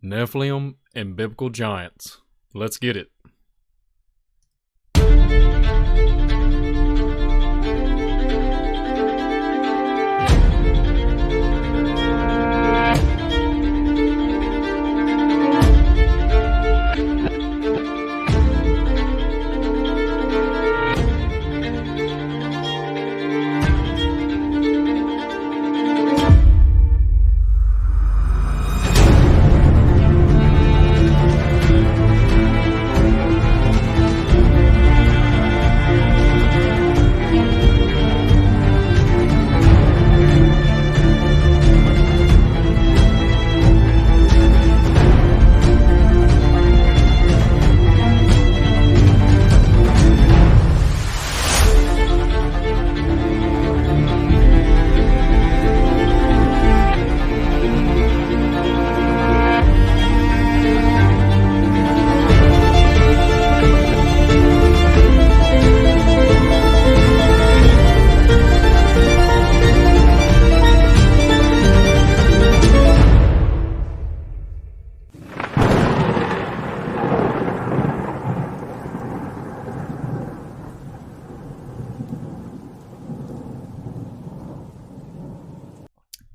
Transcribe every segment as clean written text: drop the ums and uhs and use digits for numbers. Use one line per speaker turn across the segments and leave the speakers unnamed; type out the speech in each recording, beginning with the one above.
Nephilim and biblical giants. Let's get it.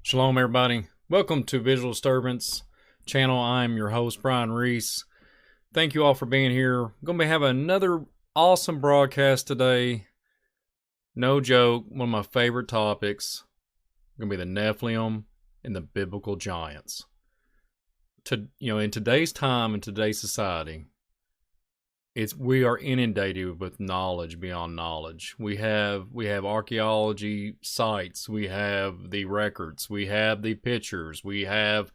Shalom, everybody. Welcome to Visual Disturbance channel. I'm your host, Brian Reese. Thank you all for being here. I'm going to be having another awesome broadcast today. No joke, one of my favorite topics. Going to be the Nephilim and the biblical giants. In today's time and today's society, we are inundated with knowledge beyond knowledge. We have archaeology sites, we have the records, we have the pictures, we have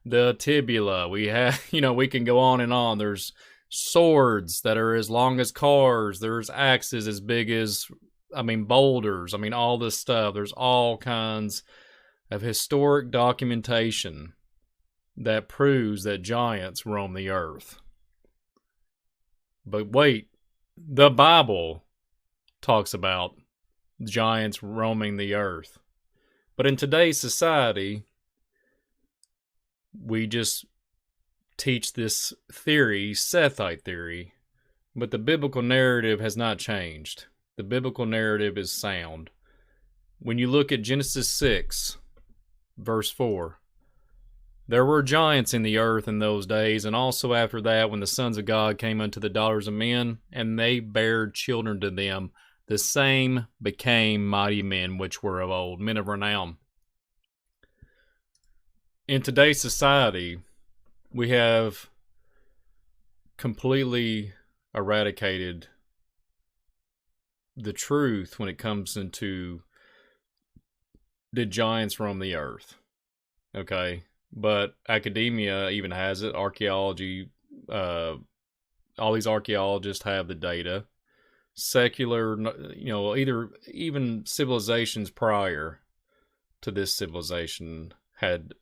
the tibula, we have, we can go on and on. There's swords that are as long as cars, there's axes as big as, boulders, all this stuff. There's all kinds of historic documentation that proves that giants roam the earth. But wait, the Bible talks about giants roaming the earth. But in today's society, we just teach this theory, Sethite theory, but the biblical narrative has not changed. The biblical narrative is sound. When you look at Genesis 6, verse 4, there were giants in the earth in those days, and also after that, when the sons of God came unto the daughters of men, and they bare children to them, the same became mighty men which were of old, men of renown. In today's society, we have completely eradicated the truth when it comes into did giants roam the earth, okay? But academia even has it. Archaeology, all these archaeologists have the data. Secular, even civilizations prior to this civilization had,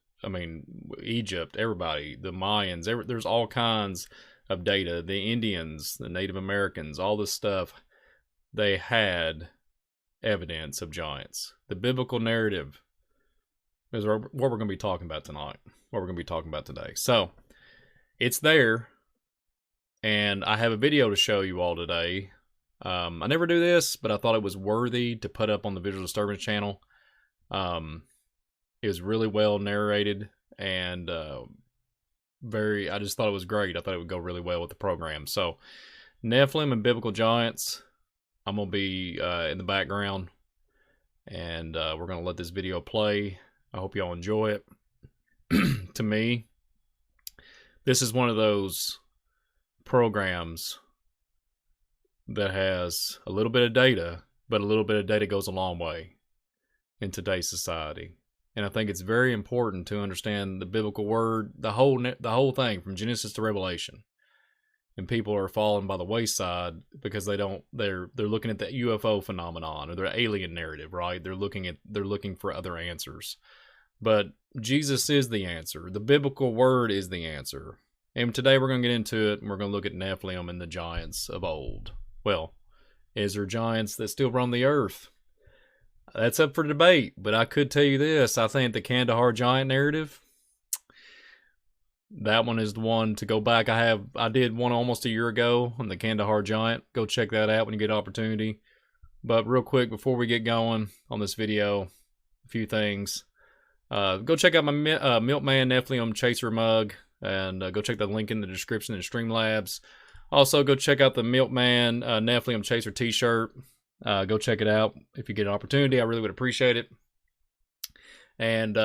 Egypt, everybody, the Mayans, there's all kinds of data. The Indians, the Native Americans, all this stuff, they had evidence of giants. The biblical narrative is what we're going to be talking about tonight, what we're going to be talking about today. So, it's there, and I have a video to show you all today. I never do this, but I thought it was worthy to put up on the Visual Disturbance channel. It was really well narrated, and I just thought it was great. I thought it would go really well with the program. So, Nephilim and biblical giants, I'm going to be in the background, and we're going to let this video play. I hope y'all enjoy it. To me, this is one of those programs that has a little bit of data, but a little bit of data goes a long way in today's society. And I think it's very important to understand the biblical word, the whole thing from Genesis to Revelation. And people are falling by the wayside because they're looking at the UFO phenomenon or their alien narrative, right? They're looking for other answers. But Jesus is the answer. The biblical word is the answer. And today we're going to get into it, and we're going to look at Nephilim and the giants of old. Well, is there giants that still roam the earth? That's up for debate, but I could tell you this. I think the Kandahar giant narrative, that one is the one to go back. I did one almost a year ago on the Kandahar Giant. Go check that out when you get opportunity. But real quick, before we get going on this video, a few things. Go check out my Milkman Nephilim Chaser mug, and go check the link in the description in Streamlabs. Also, go check out the Milkman Nephilim Chaser t-shirt. Go check it out if you get an opportunity. I really would appreciate it. And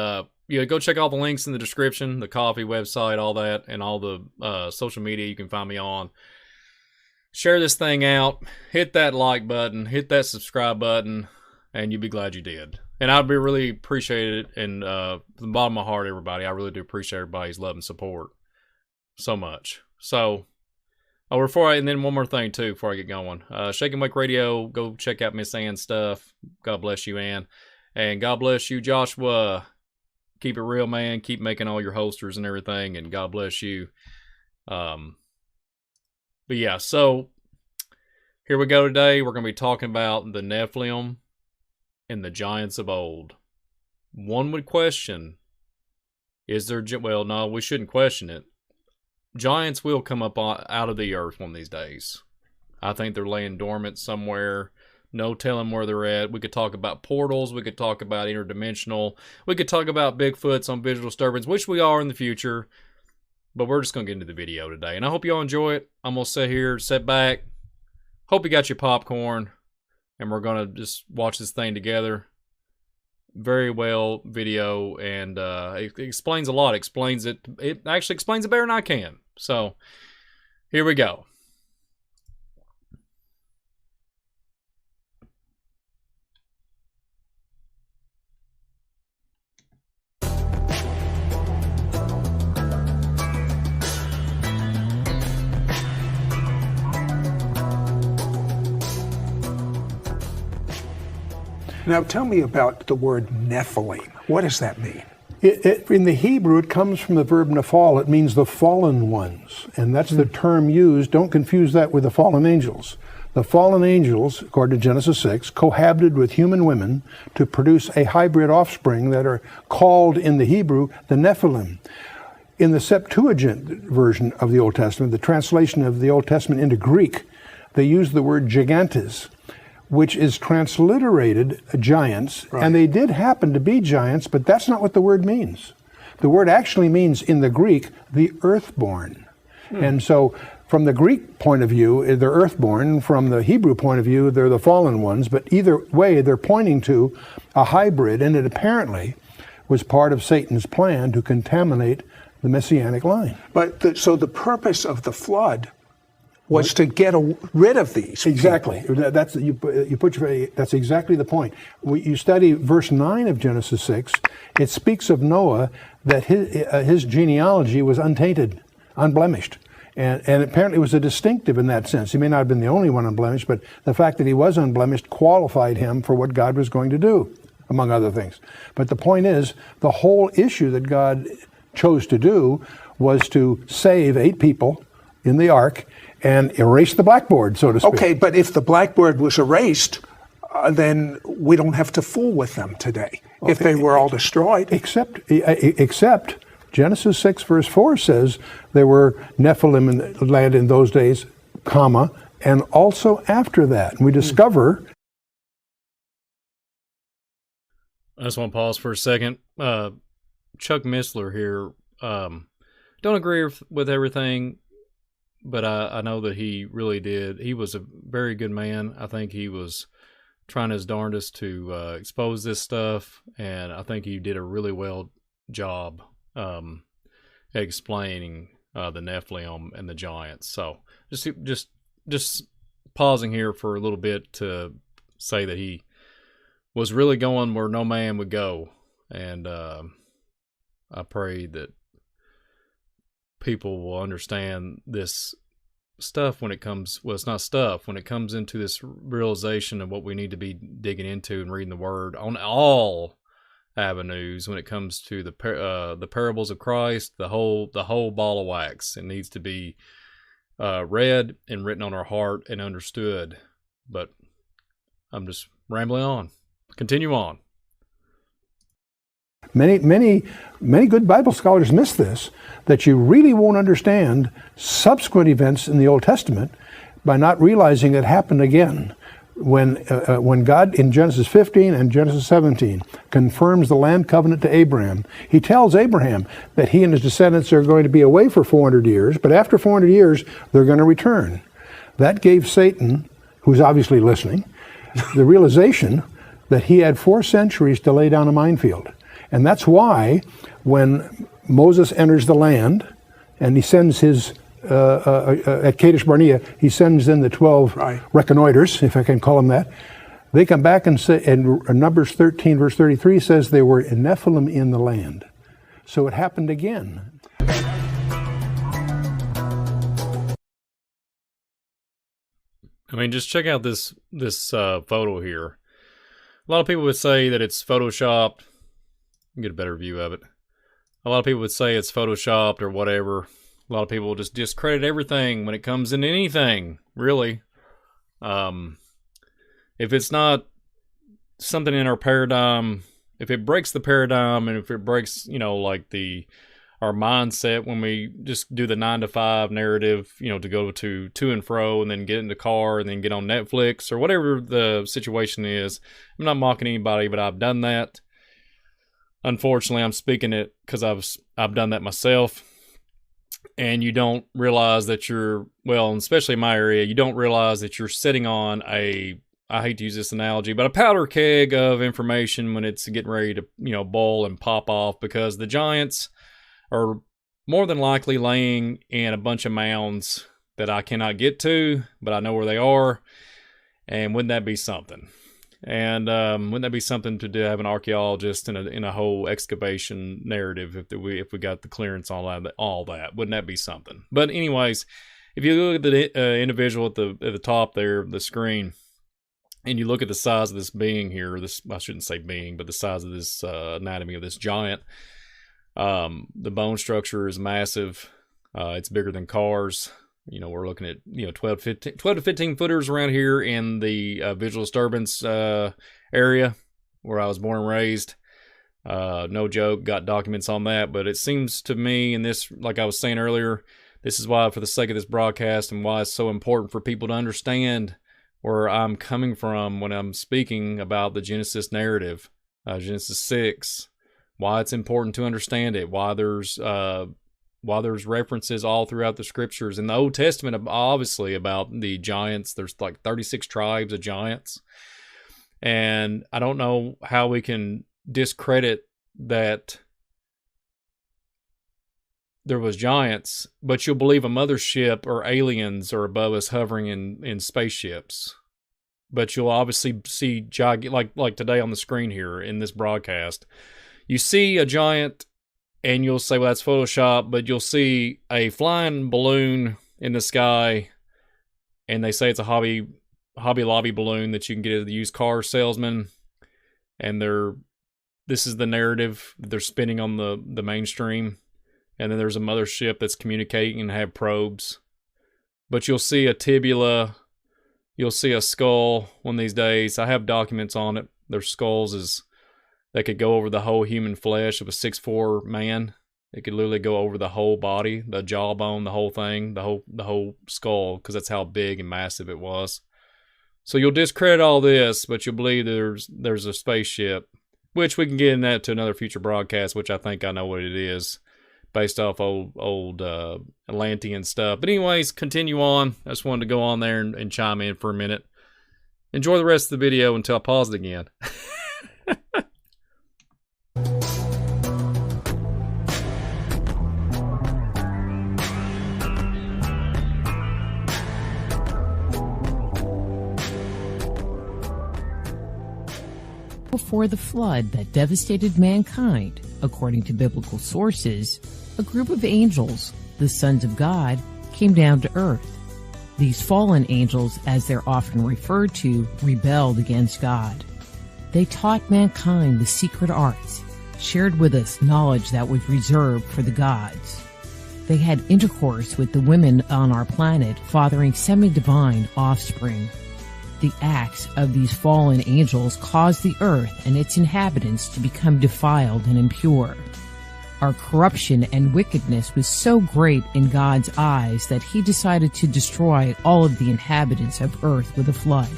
yeah, go check all the links in the description, the coffee website, all that, and all the social media you can find me on. Share this thing out. Hit that like button. Hit that subscribe button, and you'll be glad you did. And I'd be really appreciate it. And from the bottom of my heart, everybody, I really do appreciate everybody's love and support so much. So, and then one more thing too before I get going. Shake and Wake Radio. Go check out Miss Ann's stuff. God bless you, Ann, and God bless you, Joshua. Keep it real, man. Keep making all your holsters and everything, and God bless you. But yeah, so here we go today. We're going to be talking about the Nephilim and the giants of old. One would question, is there, well, no, we shouldn't question it. Giants will come up out of the earth one of these days. I think they're laying dormant somewhere. No telling where they're at. We could talk about portals. We could talk about interdimensional. We could talk about Bigfoots on visual disturbance, which we are in the future. But we're just going to get into the video today. And I hope you all enjoy it. I'm going to sit here, sit back. Hope you got your popcorn. And we're going to just watch this thing together. Very well video. And it explains a lot. It actually explains it better than I can. So, here we go.
Now tell me about the word Nephilim. What does that mean?
In the Hebrew, it comes from the verb nephal. It means the fallen ones. And that's the term used. Don't confuse that with the fallen angels. The fallen angels, according to Genesis 6, cohabited with human women to produce a hybrid offspring that are called in the Hebrew the Nephilim. In the Septuagint version of the Old Testament, the translation of the Old Testament into Greek, they use the word gigantes, which is transliterated giants, right. And they did happen to be giants, but that's not what the word means. The word actually means, in the Greek, the earthborn. And so, from the Greek point of view, they're earthborn. From the Hebrew point of view, they're the fallen ones. But either way, they're pointing to a hybrid, and it apparently was part of Satan's plan to contaminate the Messianic line.
But so the purpose of the flood was to get rid of these.
Exactly. That's that's exactly the point. You study verse 9 of Genesis 6. It speaks of Noah that his genealogy was untainted, unblemished, and apparently was a distinctive in that sense. He may not have been the only one unblemished, but the fact that he was unblemished qualified him for what God was going to do, among other things. But the point is, the whole issue that God chose to do was to save 8 people in the ark and erase the blackboard, so to speak.
Okay, but if the blackboard was erased, then we don't have to fool with them today, if they were all destroyed.
Except Genesis 6 verse 4 says there were Nephilim in the land in those days, comma, and also after that. And we discover...
I just want to pause for a second. Chuck Missler here. Don't agree with everything, but I know that he really did. He was a very good man. I think he was trying his darndest to expose this stuff, and I think he did a really well job explaining the Nephilim and the giants. So just pausing here for a little bit to say that he was really going where no man would go, and I pray that people will understand this stuff when it comes, well, it's not stuff, when it comes into this realization of what we need to be digging into and reading the Word on all avenues when it comes to the parables of Christ, the whole ball of wax. It needs to be read and written on our heart and understood. But I'm just rambling on. Continue on.
Many good Bible scholars miss this, that you really won't understand subsequent events in the Old Testament by not realizing it happened again. When God in Genesis 15 and Genesis 17 confirms the land covenant to Abraham, he tells Abraham that he and his descendants are going to be away for 400 years, but after 400 years, they're going to return. That gave Satan, who's obviously listening, the realization that he had 4 centuries to lay down a minefield. And that's why when Moses enters the land and he sends his at Kadesh Barnea, he sends in the 12 reconnoiters, if I can call them that. They come back and say, and Numbers 13, verse 33 says they were Nephilim in the land. So it happened again.
I mean, just check out this photo here. A lot of people would say that it's photoshopped. Get a better view of it. A lot of people would say it's photoshopped or whatever. A lot of people just discredit everything when it comes into anything, really. If it's not something in our paradigm, if it breaks the paradigm and if it breaks, like our mindset when we just do the 9-to-5 narrative, to go to and fro and then get in the car and then get on Netflix or whatever the situation is. I'm not mocking anybody, but I've done that. Unfortunately, I'm speaking it because I've done that myself. And you don't realize that especially in my area, you don't realize that you're sitting on I hate to use this analogy, but a powder keg of information when it's getting ready to, boil and pop off, because the giants are more than likely laying in a bunch of mounds that I cannot get to, but I know where they are. And wouldn't that be something? And wouldn't that be something to have an archaeologist in a whole excavation narrative if we got the clearance on all that? Wouldn't that be something? But anyways, if you look at the individual at the top there, the screen, and you look at the size of this being here, I shouldn't say being, but the size of this anatomy of this giant, the bone structure is massive. It's bigger than cars. We're looking at 12 to 15 footers around here in the visual disturbance area where I was born and raised. No joke, got documents on that. But it seems to me, and this, like I was saying earlier, this is why, for the sake of this broadcast, and why it's so important for people to understand where I'm coming from when I'm speaking about the Genesis narrative, Genesis 6, why it's important to understand it, why there's references all throughout the scriptures in the Old Testament, obviously, about the giants. There's like 36 tribes of giants. And I don't know how we can discredit that there was giants, but you'll believe a mothership or aliens are above us hovering in spaceships. But you'll obviously see like today on the screen here in this broadcast, you see a giant. And you'll say, well, that's Photoshop, but you'll see a flying balloon in the sky, and they say it's a Hobby Lobby balloon that you can get at the used car salesman, and this is the narrative they're spinning on the mainstream, and then there's a mothership that's communicating and have probes. But you'll see a tibula, you'll see a skull one of these days. I have documents on it. Their skulls they could go over the whole human flesh of a 6'4" man. It could literally go over the whole body, the jawbone, the whole thing, the whole skull, because that's how big and massive it was. So you'll discredit all this, but you'll believe there's a spaceship, which we can get in that to another future broadcast, which I think I know what it is, based off old Atlantean stuff. But anyways, continue on. I just wanted to go on there and chime in for a minute. Enjoy the rest of the video until I pause it again.
Before the flood that devastated mankind, according to biblical sources, a group of angels, the sons of God, came down to earth. These fallen angels, as they're often referred to, rebelled against God. They taught mankind the secret arts, shared with us knowledge that was reserved for the gods. They had intercourse with the women on our planet, fathering semi-divine offspring. the acts of these fallen angels caused the earth and its inhabitants to become defiled and impure. Our corruption and wickedness was so great in God's eyes that he decided to destroy all of the inhabitants of earth with a flood.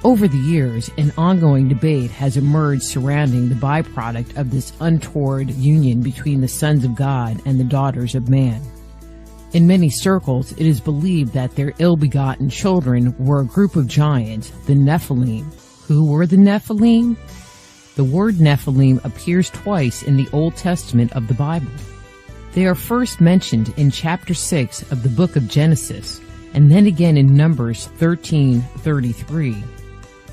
Over the years, an ongoing debate has emerged surrounding the byproduct of this untoward union between the sons of God and the daughters of man. In many circles, it is believed that their ill-begotten children were a group of giants, the Nephilim. Who were the Nephilim? The word Nephilim appears twice in the Old Testament of the Bible. They are first mentioned in chapter 6 of the book of Genesis, and then again in Numbers 13:33.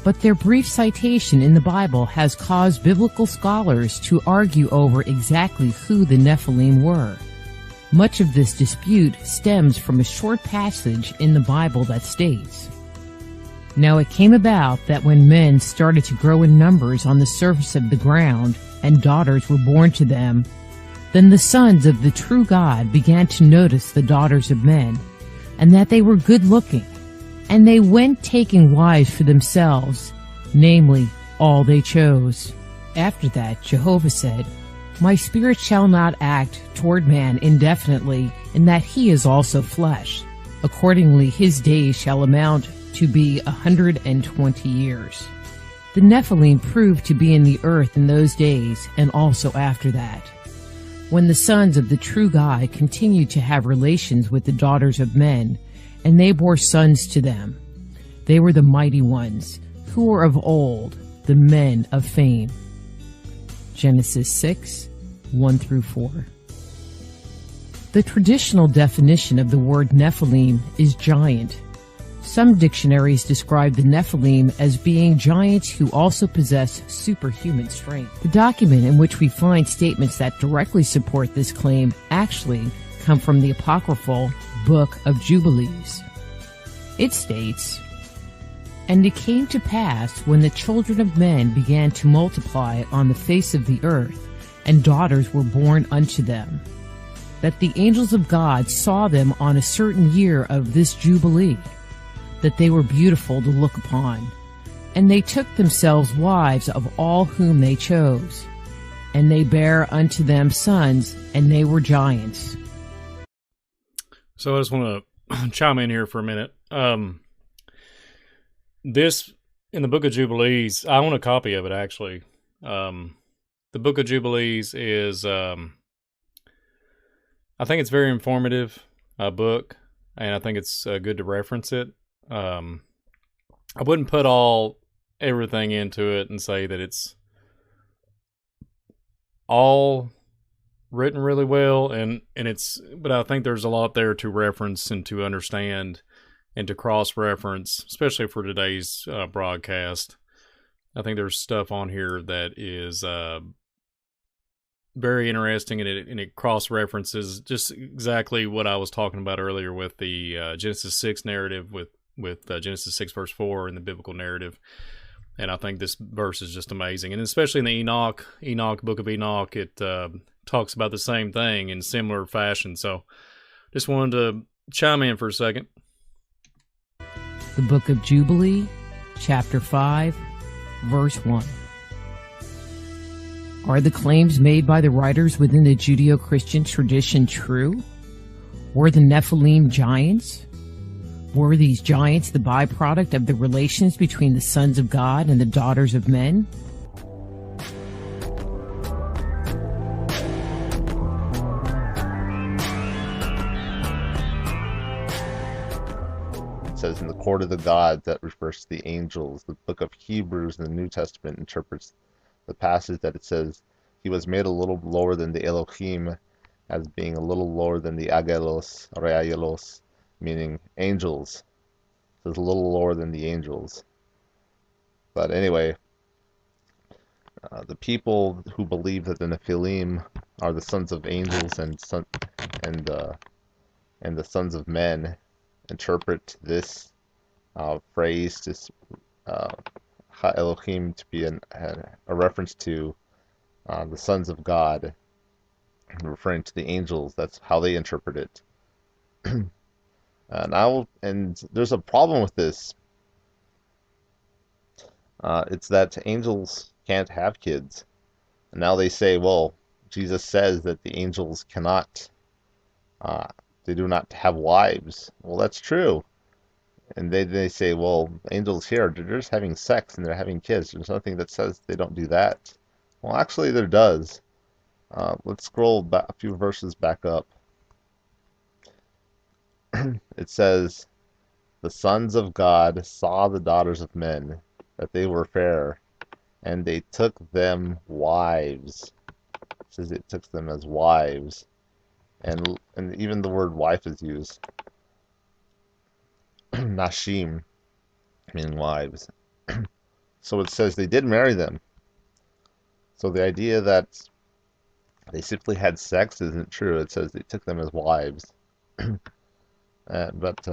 But their brief citation in the Bible has caused biblical scholars to argue over exactly who the Nephilim were. Much of this dispute stems from a short passage in the Bible that states, "Now it came about that when men started to grow in numbers on the surface of the ground, and daughters were born to them, then the sons of the true God began to notice the daughters of men, and that they were good-looking. And they went taking wives for themselves, namely, all they chose. After that, Jehovah said, My spirit shall not act toward man indefinitely, in that he is also flesh. Accordingly, his days shall amount to be 120 years. The Nephilim proved to be in the earth in those days, and also after that. When the sons of the true God continued to have relations with the daughters of men, and they bore sons to them. They were the mighty ones, who were of old, the men of fame." Genesis 6, 1-4. The traditional definition of the word Nephilim is giant. Some dictionaries describe the Nephilim as being giants who also possess superhuman strength. The document in which we find statements that directly support this claim actually come from the apocryphal Book of Jubilees. It states, "And it came to pass, when the children of men began to multiply on the face of the earth, and daughters were born unto them, that the angels of God saw them on a certain year of this Jubilee, that they were beautiful to look upon. And they took themselves wives of all whom they chose. And they bare unto them sons, and they were giants."
So I just want to chime in here for a minute. This, in the Book of Jubilees, I own a copy of it, actually. The Book of Jubilees is, I think it's very informative book, and I think it's good to reference it. I wouldn't put everything into it and say that it's all written really well, but I think there's a lot there to reference and to understand and to cross-reference, especially for today's broadcast. I think there's stuff on here that is very interesting, and it cross-references just exactly what I was talking about earlier with the Genesis 6 narrative with Genesis 6 verse 4 in the biblical narrative. And I think this verse is just amazing. And especially in the Enoch, Book of Enoch, it talks about the same thing in similar fashion. So just wanted to chime in for a second.
The Book of Jubilee, chapter 5, verse 1. Are the claims made by the writers within the Judeo-Christian tradition true? Were the Nephilim giants? Were these giants the byproduct of the relations between the sons of God and the daughters of men?
It says in the court of the gods, that refers to the angels. The book of Hebrews in the New Testament interprets the passage that it says, "He was made a little lower than the Elohim," as being a little lower than the Agelos, Reayelos, meaning angels. So it's a little lower than the angels. But anyway, the people who believe that the Nephilim are the sons of angels and the sons of men interpret this phrase, this Ha Elohim, to be a reference to the sons of God, referring to the angels. That's how they interpret it. And there's a problem with this, It's that angels can't have kids. And now they say, well, Jesus says that the angels cannot, uh, they do not have wives. Well, that's true. And they say, well, angels here, they're just having sex and they're having kids. There's nothing that says they don't do that. Well, actually, there does. Let's scroll back a few verses back up. It says, the sons of God saw the daughters of men, that they were fair, and they took them wives. It says it took them as wives. And even the word wife is used. Nashim, meaning wives. So it says they did marry them. So the idea that they simply had sex isn't true. It says they took them as wives. But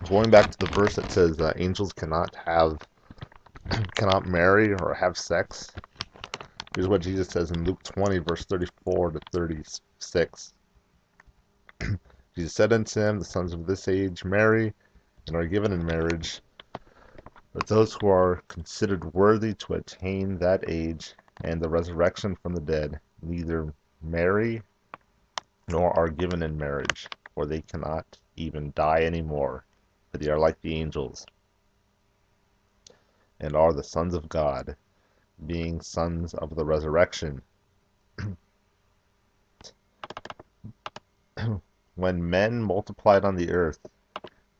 going back to the verse that says angels cannot marry or have sex. Here's what Jesus says in Luke 20, verse 34 to 36. Jesus said unto him, the sons of this age marry and are given in marriage, but those who are considered worthy to attain that age and the resurrection from the dead neither marry nor are given in marriage, for they cannot even die anymore, for they are like the angels, and are the sons of God, being sons of the resurrection. When men multiplied on the earth,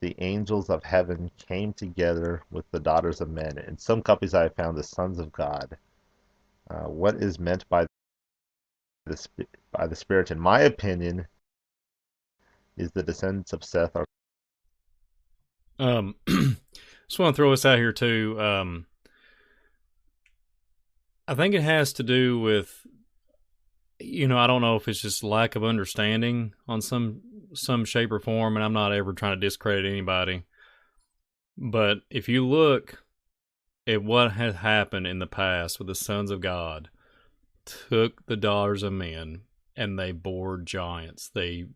the angels of heaven came together with the daughters of men. In some copies I have found the sons of God. What is meant by the Spirit, in my opinion, is the descendants of Seth.
Just want to throw this out here too. I think it has to do with, I don't know if it's just lack of understanding on some shape or form, and I'm not ever trying to discredit anybody. But if you look at what has happened in the past with the sons of God, took the daughters of men and they bore giants. They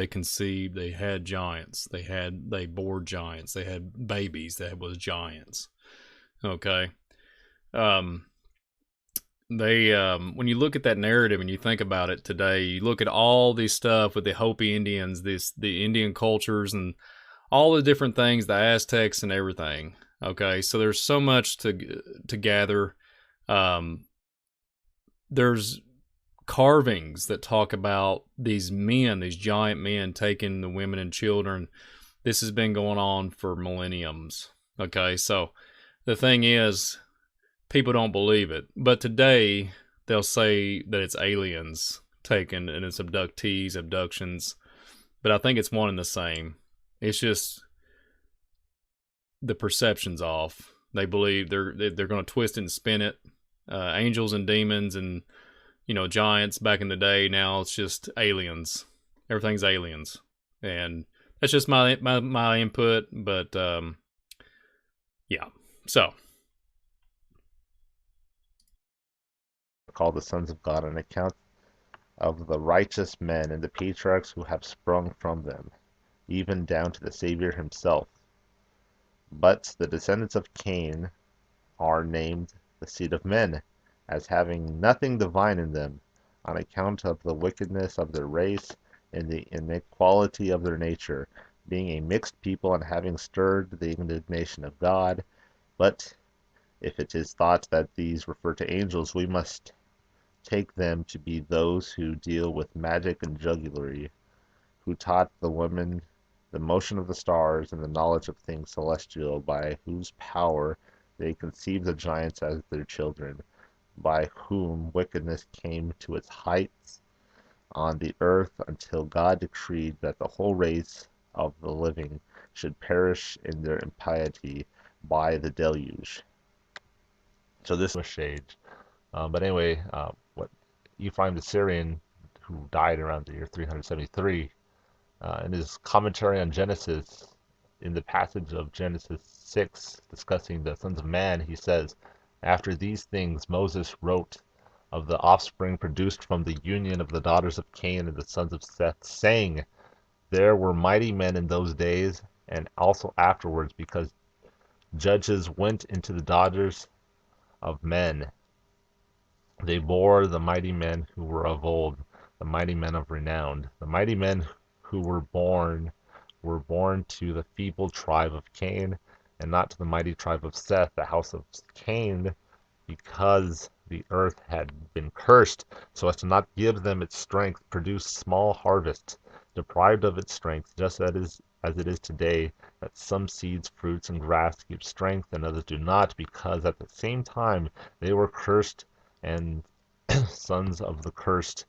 conceived, they had giants, they bore giants, they had babies that was giants. Okay. When you look at that narrative and you think about it today, you look at all this stuff with the Hopi Indians, the Indian cultures and all the different things, the Aztecs and everything. Okay, so there's so much to gather. There's carvings that talk about these men, these giant men taking the women and children. This has been going on for millenniums. Okay, so the thing is, people don't believe it. But today, they'll say that it's aliens taken and it's abductees, abductions. But I think it's one and the same. It's just the perception's off. They believe they're going to twist it and spin it. Angels and demons and, giants back in the day. Now it's just aliens. Everything's aliens. And that's just my input. But, yeah. So.
Called the sons of God, an account of the righteous men and the patriarchs who have sprung from them, even down to the Savior himself. But the descendants of Cain are named the seed of men, as having nothing divine in them, on account of the wickedness of their race and the inequality of their nature, being a mixed people and having stirred the indignation of God. But if it is thought that these refer to angels, we must take them to be those who deal with magic and jugglery, who taught the women the motion of the stars and the knowledge of things celestial, by whose power they conceived the giants as their children, by whom wickedness came to its heights on the earth, until God decreed that the whole race of the living should perish in their impiety by the deluge. So this was shades. But anyway, what Ephraim the Syrian, who died around the year 373, in his commentary on Genesis, in the passage of Genesis 6 discussing the sons of man, he says, after these things Moses wrote of the offspring produced from the union of the daughters of Cain and the sons of Seth, saying, there were mighty men in those days, and also afterwards, because Judges went into the daughters of men. They bore the mighty men who were of old, the mighty men of renown. The mighty men who were born to the feeble tribe of Cain, and not to the mighty tribe of Seth, the house of Cain, because the earth had been cursed, so as to not give them its strength, produced small harvest, deprived of its strength, just as it is today, that some seeds, fruits, and grass give strength, and others do not, because at the same time they were cursed, and sons of the cursed,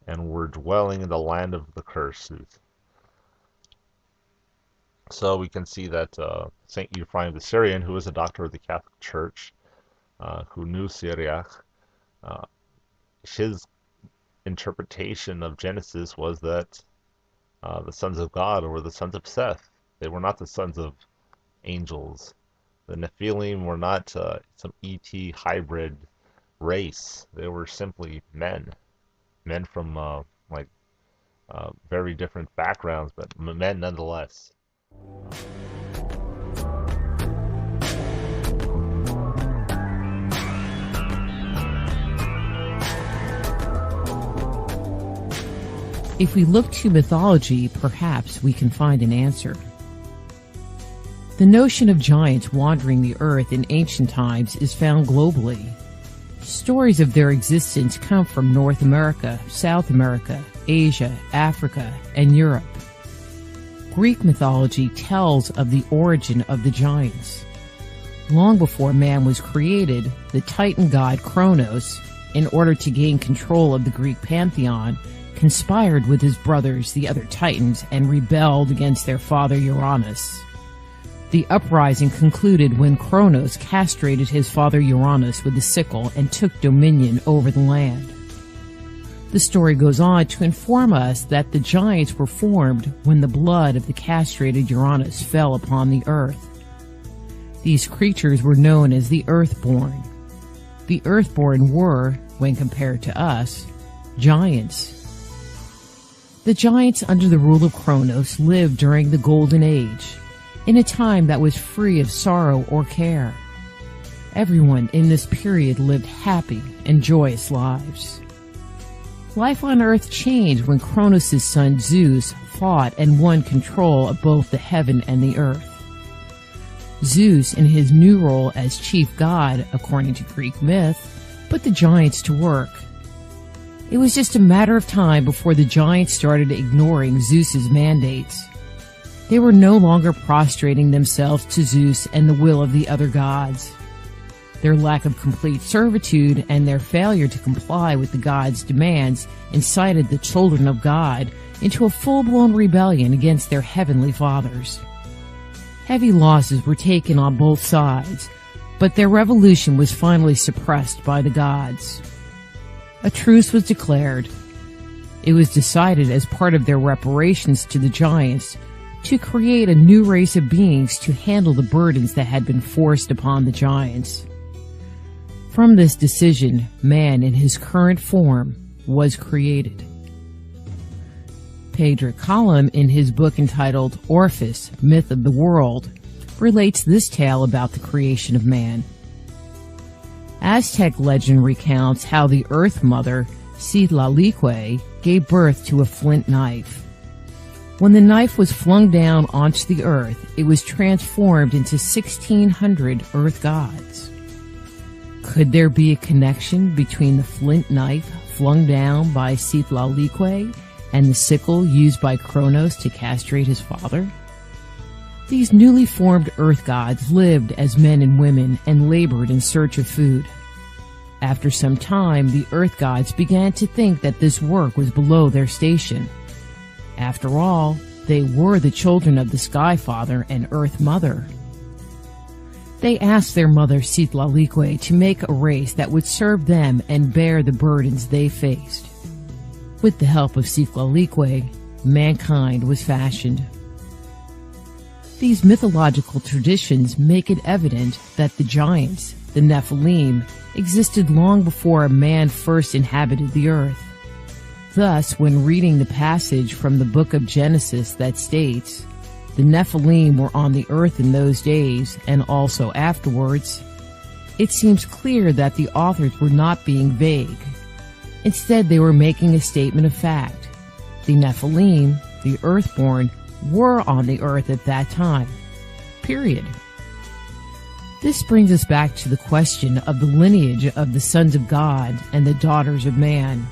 and were dwelling in the land of the curses. So we can see that St. Ephraim the Syrian, who was a doctor of the Catholic Church, who knew Syriac, his interpretation of Genesis was that the sons of God were the sons of Seth. They were not the sons of angels. The Nephilim were not some ET hybrid race. They were simply men from very different backgrounds, but men nonetheless.
If we look to mythology, perhaps we can find an answer. The notion of giants wandering the earth in ancient times is found globally. Stories of their existence come from North America, South America, Asia, Africa, and Europe. Greek mythology tells of the origin of the giants. Long before man was created, the Titan god Kronos, in order to gain control of the Greek pantheon, conspired with his brothers, the other Titans, and rebelled against their father Uranus. The uprising concluded when Kronos castrated his father Uranus with a sickle and took dominion over the land. The story goes on to inform us that the giants were formed when the blood of the castrated Uranus fell upon the earth. These creatures were known as the Earthborn. The Earthborn were, when compared to us, giants. The giants under the rule of Kronos lived during the Golden Age, in a time that was free of sorrow or care. Everyone in this period lived happy and joyous lives. Life on Earth changed when Kronos' son Zeus fought and won control of both the heaven and the earth. Zeus, in his new role as chief god, according to Greek myth, put the giants to work. It was just a matter of time before the giants started ignoring Zeus's mandates. They were no longer prostrating themselves to Zeus and the will of the other gods. Their lack of complete servitude and their failure to comply with the gods' demands incited the children of God into a full-blown rebellion against their heavenly fathers. Heavy losses were taken on both sides, but their revolution was finally suppressed by the gods. A truce was declared. It was decided as part of their reparations to the giants to create a new race of beings to handle the burdens that had been forced upon the giants. From this decision, man in his current form was created. Pedro Collum, in his book entitled Orpheus, Myth of the World, relates this tale about the creation of man. Aztec legend recounts how the Earth Mother, Citlalique, gave birth to a flint knife. When the knife was flung down onto the earth, it was transformed into 1,600 earth gods. Could there be a connection between the flint knife flung down by Citlalique and the sickle used by Kronos to castrate his father? These newly formed earth gods lived as men and women and labored in search of food. After some time, the earth gods began to think that this work was below their station. After all, they were the children of the Sky Father and Earth Mother. They asked their mother Citlalique to make a race that would serve them and bear the burdens they faced. With the help of Citlalique, mankind was fashioned. These mythological traditions make it evident that the giants, the Nephilim, existed long before man first inhabited the earth. Thus, when reading the passage from the book of Genesis that states, the Nephilim were on the earth in those days and also afterwards, it seems clear that the authors were not being vague. Instead, they were making a statement of fact. The Nephilim, the earthborn, were on the earth at that time. Period. This brings us back to the question of the lineage of the sons of God and the daughters of man.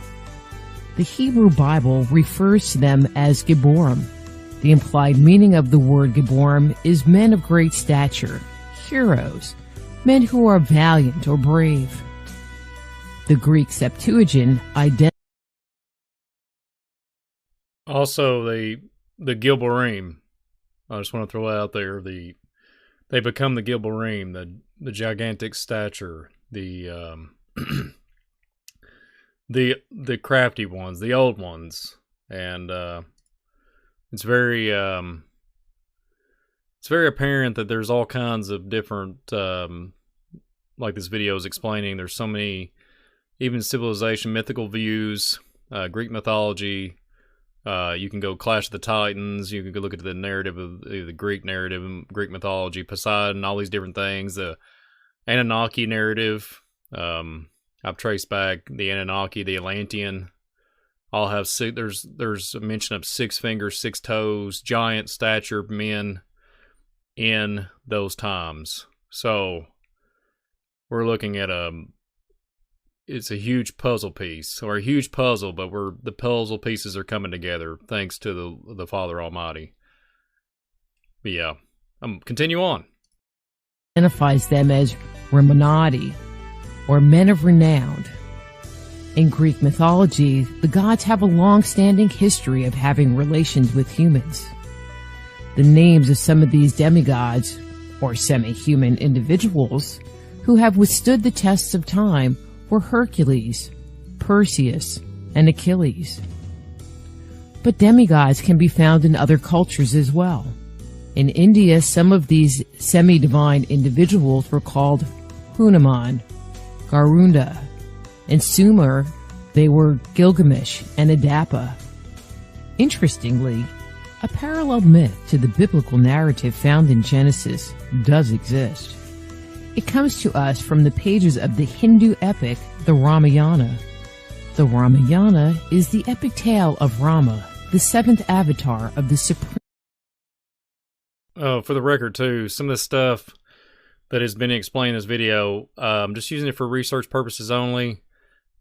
The Hebrew Bible refers to them as Gibborim. The implied meaning of the word Gibborim is men of great stature, heroes, men who are valiant or brave. The Greek Septuagint
Also, the Gilborim. I just want to throw out there they become the Gilborim, the gigantic stature, the the crafty ones, the old ones, and it's very apparent that there's all kinds of different, like this video is explaining. There's so many, even civilization, mythical views, Greek mythology. You can go Clash of the Titans. You can go look at the narrative of the Greek narrative, Greek mythology, Poseidon, all these different things. The Anunnaki narrative. I've traced back the Anunnaki, the Atlantean. All have there's a mention of 6 fingers, 6 toes, giant stature men in those times. So we're looking at it's a huge puzzle piece, or a huge puzzle, but the puzzle pieces are coming together thanks to the Father Almighty. But yeah, continue on.
identifies them as Remonadi, or men of renown. In Greek mythology, the gods have a long-standing history of having relations with humans. The names of some of these demigods, or semi-human individuals, who have withstood the tests of time were Hercules, Perseus, and Achilles. But demigods can be found in other cultures as well. In India, some of these semi-divine individuals were called Hanuman, Garunda. In Sumer, they were Gilgamesh and Adapa. Interestingly, a parallel myth to the biblical narrative found in Genesis does exist. It comes to us from the pages of the Hindu epic, the Ramayana. The Ramayana is the epic tale of Rama, the 7th avatar of the Supreme.
Oh, for the record, too, some of the stuff that has been explained in this video, I'm just using it for research purposes only.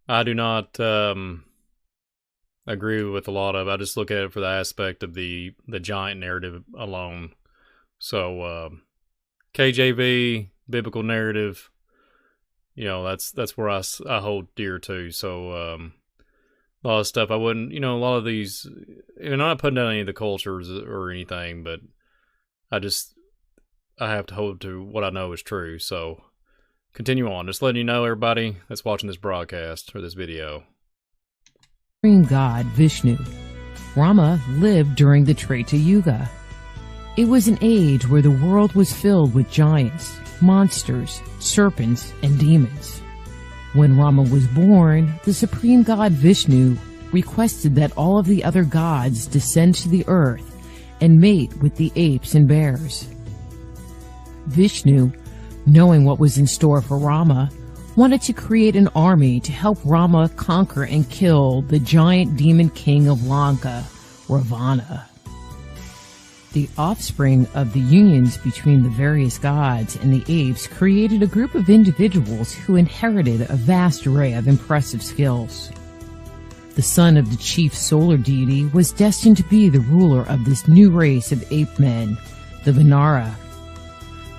I do not agree with a lot of it. I just look at it for the aspect of the giant narrative alone. So, KJV, biblical narrative, that's where I hold dear to. So, a lot of stuff I wouldn't, a lot of these, I'm not putting down any of the cultures or anything, but I have to hold to what I know is true. So, continue on. Just letting you know, everybody that's watching this broadcast or this video.
Supreme God Vishnu. Rama lived during the Treta Yuga. It was an age where the world was filled with giants, monsters, serpents, and demons. When Rama was born, the Supreme God Vishnu requested that all of the other gods descend to the earth and mate with the apes and bears. Vishnu, knowing what was in store for Rama, wanted to create an army to help Rama conquer and kill the giant demon king of Lanka, Ravana. The offspring of the unions between the various gods and the apes created a group of individuals who inherited a vast array of impressive skills. The son of the chief solar deity was destined to be the ruler of this new race of ape men, the Vanara.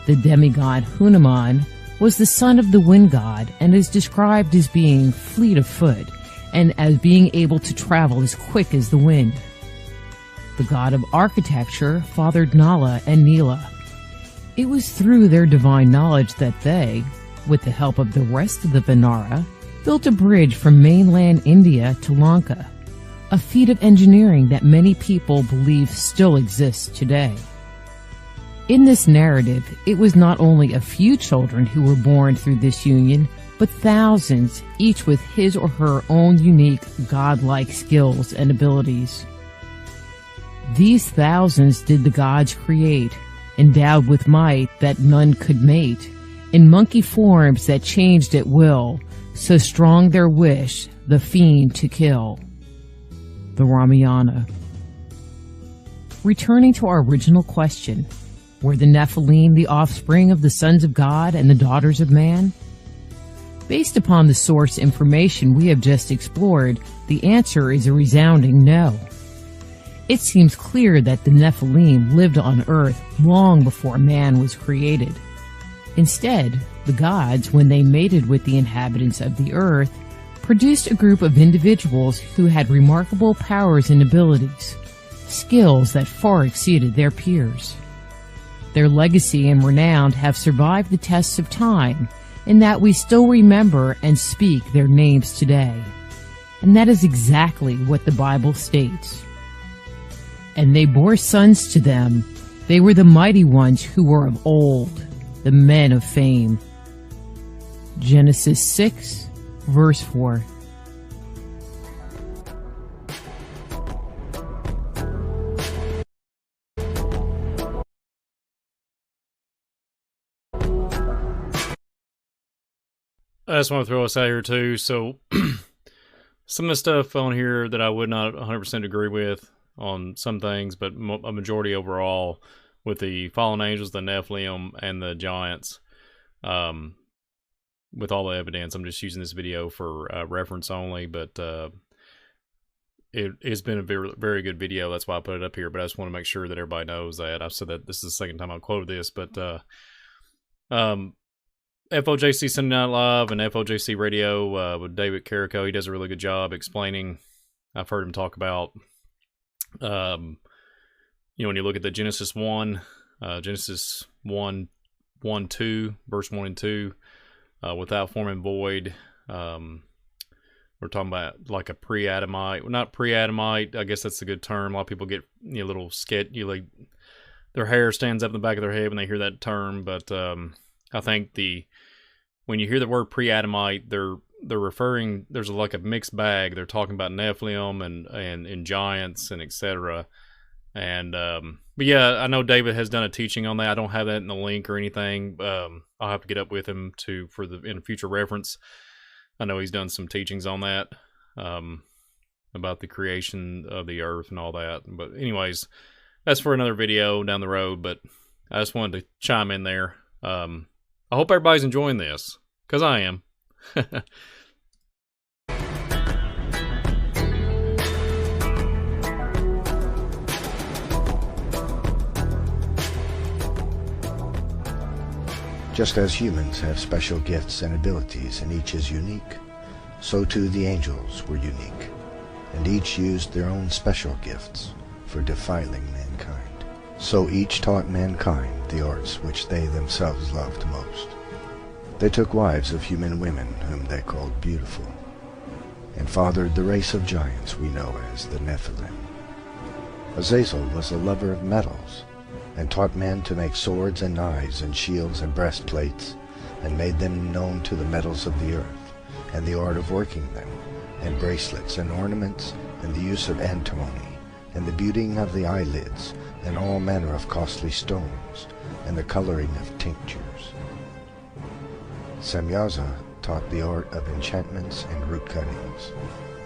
The demigod Hanuman was the son of the wind god and is described as being fleet of foot and as being able to travel as quick as the wind. The god of architecture fathered Nala and Nila. It was through their divine knowledge that they, with the help of the rest of the Vanara, built a bridge from mainland India to Lanka, a feat of engineering that many people believe still exists today. In this narrative, it was not only a few children who were born through this union, but thousands, each with his or her own unique godlike skills and abilities. These thousands did the gods create, endowed with might that none could mate, in monkey forms that changed at will, so strong their wish the fiend to kill. The Ramayana. Returning to our original question, were the Nephilim the offspring of the sons of God and the daughters of man? Based upon the source information we have just explored, the answer is a resounding no. It seems clear that the Nephilim lived on Earth long before man was created. Instead, the gods, when they mated with the inhabitants of the Earth, produced a group of individuals who had remarkable powers and abilities, skills that far exceeded their peers. Their legacy and renown have survived the tests of time, in that we still remember and speak their names today. And that is exactly what the Bible states. And they bore sons to them. They were the mighty ones who were of old, the men of fame. Genesis 6, verse 4.
I just want to throw us out here too. So some of the stuff on here that I would not 100% agree with on some things, but a majority overall with the fallen angels, the Nephilim, and the giants. With all the evidence, I'm just using this video for reference only, but it has been a very, very good video. That's why I put it up here, but I just want to make sure that everybody knows that. I've said that this is the second time I've quoted this, but FOJC Sunday Night Live and FOJC Radio with David Carrico, he does a really good job explaining. I've heard him talk about, when you look at the Genesis 1, Genesis 1, 1, 2, verse 1 and 2, without form and void, we're talking about like a pre-Adamite, well, not pre-Adamite, I guess that's a good term. A lot of people get a little sketch, like their hair stands up in the back of their head when they hear that term, but I think when you hear the word pre-Adamite, they're referring, there's like a mixed bag. They're talking about Nephilim and giants and etc. And but yeah, I know David has done a teaching on that. I don't have that in the link or anything. I'll have to get up with him in future reference. I know he's done some teachings on that, about the creation of the earth and all that. But anyways, that's for another video down the road. But I just wanted to chime in there. I hope everybody's enjoying this, because I am.
Just as humans have special gifts and abilities and each is unique, so too the angels were unique, and each used their own special gifts for defiling mankind. So each taught mankind the arts which they themselves loved most. They took wives of human women whom they called beautiful, and fathered the race of giants we know as the Nephilim. Azazel was a lover of metals, and taught men to make swords and knives and shields and breastplates, and made them known to the metals of the earth, and the art of working them, and bracelets and ornaments, and the use of antimony, and the beautying of the eyelids, and all manner of costly stones, and the coloring of tinctures. Semyaza taught the art of enchantments and root cuttings,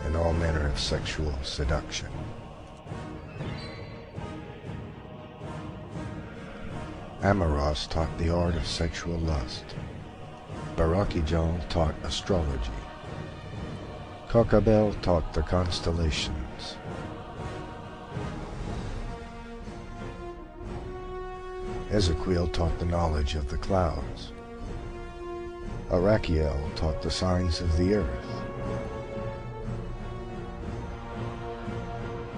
and all manner of sexual seduction. Amaros taught the art of sexual lust. Barakijal taught astrology. Kokabel taught the constellations. Ezekiel taught the knowledge of the clouds. Archeological taught the signs of the earth.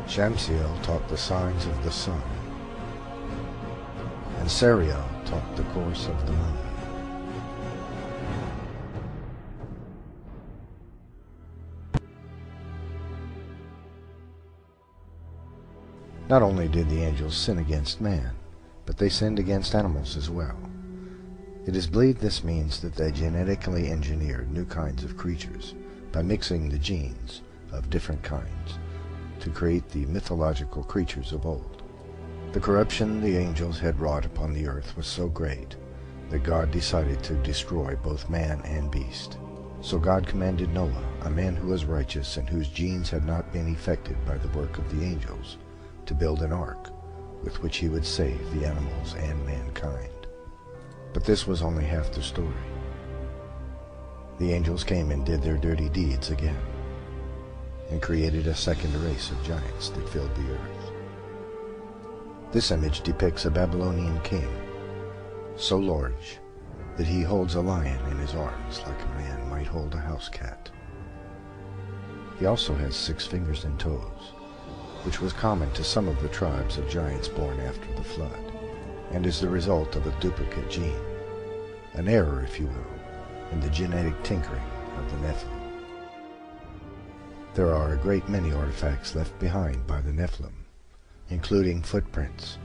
Shamsiel taught the signs of the sun. And Serial taught the course of the moon. Not only did the angels sin against man, but they sinned against animals as well. It is believed this means that they genetically engineered new kinds of creatures by mixing the genes of different kinds to create the mythological creatures of old. The corruption the angels had wrought upon the earth was so great that God decided to destroy both man and beast. So God commanded Noah, a man who was righteous and whose genes had not been affected by the work of the angels, to build an ark with which he would save the animals and mankind. But this was only half the story. The angels came and did their dirty deeds again, and created a second race of giants that filled the earth. This image depicts a Babylonian king, so large that he holds a lion in his arms like a man might hold a house cat. He also has 6 fingers and toes, which was common to some of the tribes of giants born after the flood, and is the result of a duplicate gene, an error, if you will, in the genetic tinkering of the Nephilim. There are a great many artifacts left behind by the Nephilim, including footprints.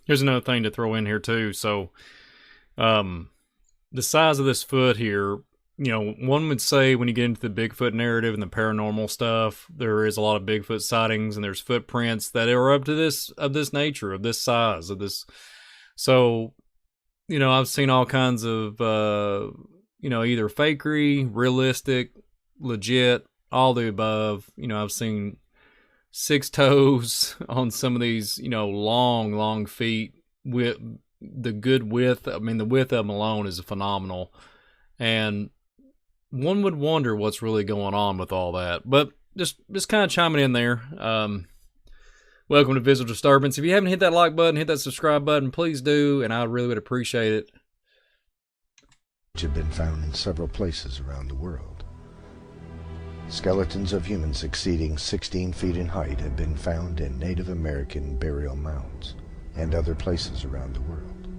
Here's another thing to throw in here too. So, the size of this foot here, you know, one would say when you get into the Bigfoot narrative and the paranormal stuff, there is a lot of Bigfoot sightings and there's footprints that are up to this nature, of this size, of this. So, you know, I've seen all kinds of, you know, either fakery, realistic, legit, all the above. You know, I've seen 6 toes on some of these, you know, long feet with the good width. I mean, the width of them alone is phenomenal. And one would wonder what's really going on with all that. But just kind of chiming in there. Welcome to Visual Disturbance. If you haven't hit that like button, hit that subscribe button, please do, and I really would appreciate it.
Which have been found in several places around the world. Skeletons of humans exceeding 16 feet in height have been found in Native American burial mounds and other places around the world.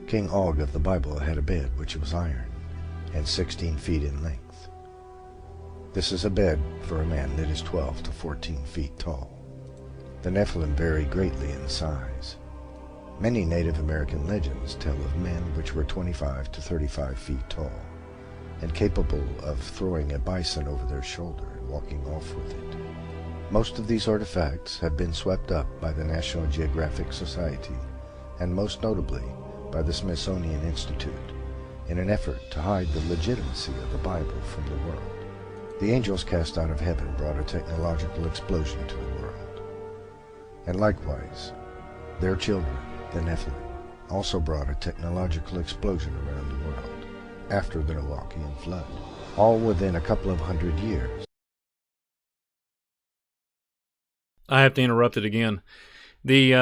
King Og of the Bible had a bed which was iron and 16 feet in length. This is a bed for a man that is 12 to 14 feet tall. The Nephilim vary greatly in size. Many Native American legends tell of men which were 25 to 35 feet tall and capable of throwing a bison over their shoulder and walking off with it. Most of these artifacts have been swept up by the National Geographic Society, and most notably by the Smithsonian Institute, in an effort to hide the legitimacy of the Bible from the world. The angels cast out of heaven brought a technological explosion to the world. And likewise, their children, the Nephilim, also brought a technological explosion around the world after the Noachian flood, all within a couple of 100 years.
I have to interrupt it again. The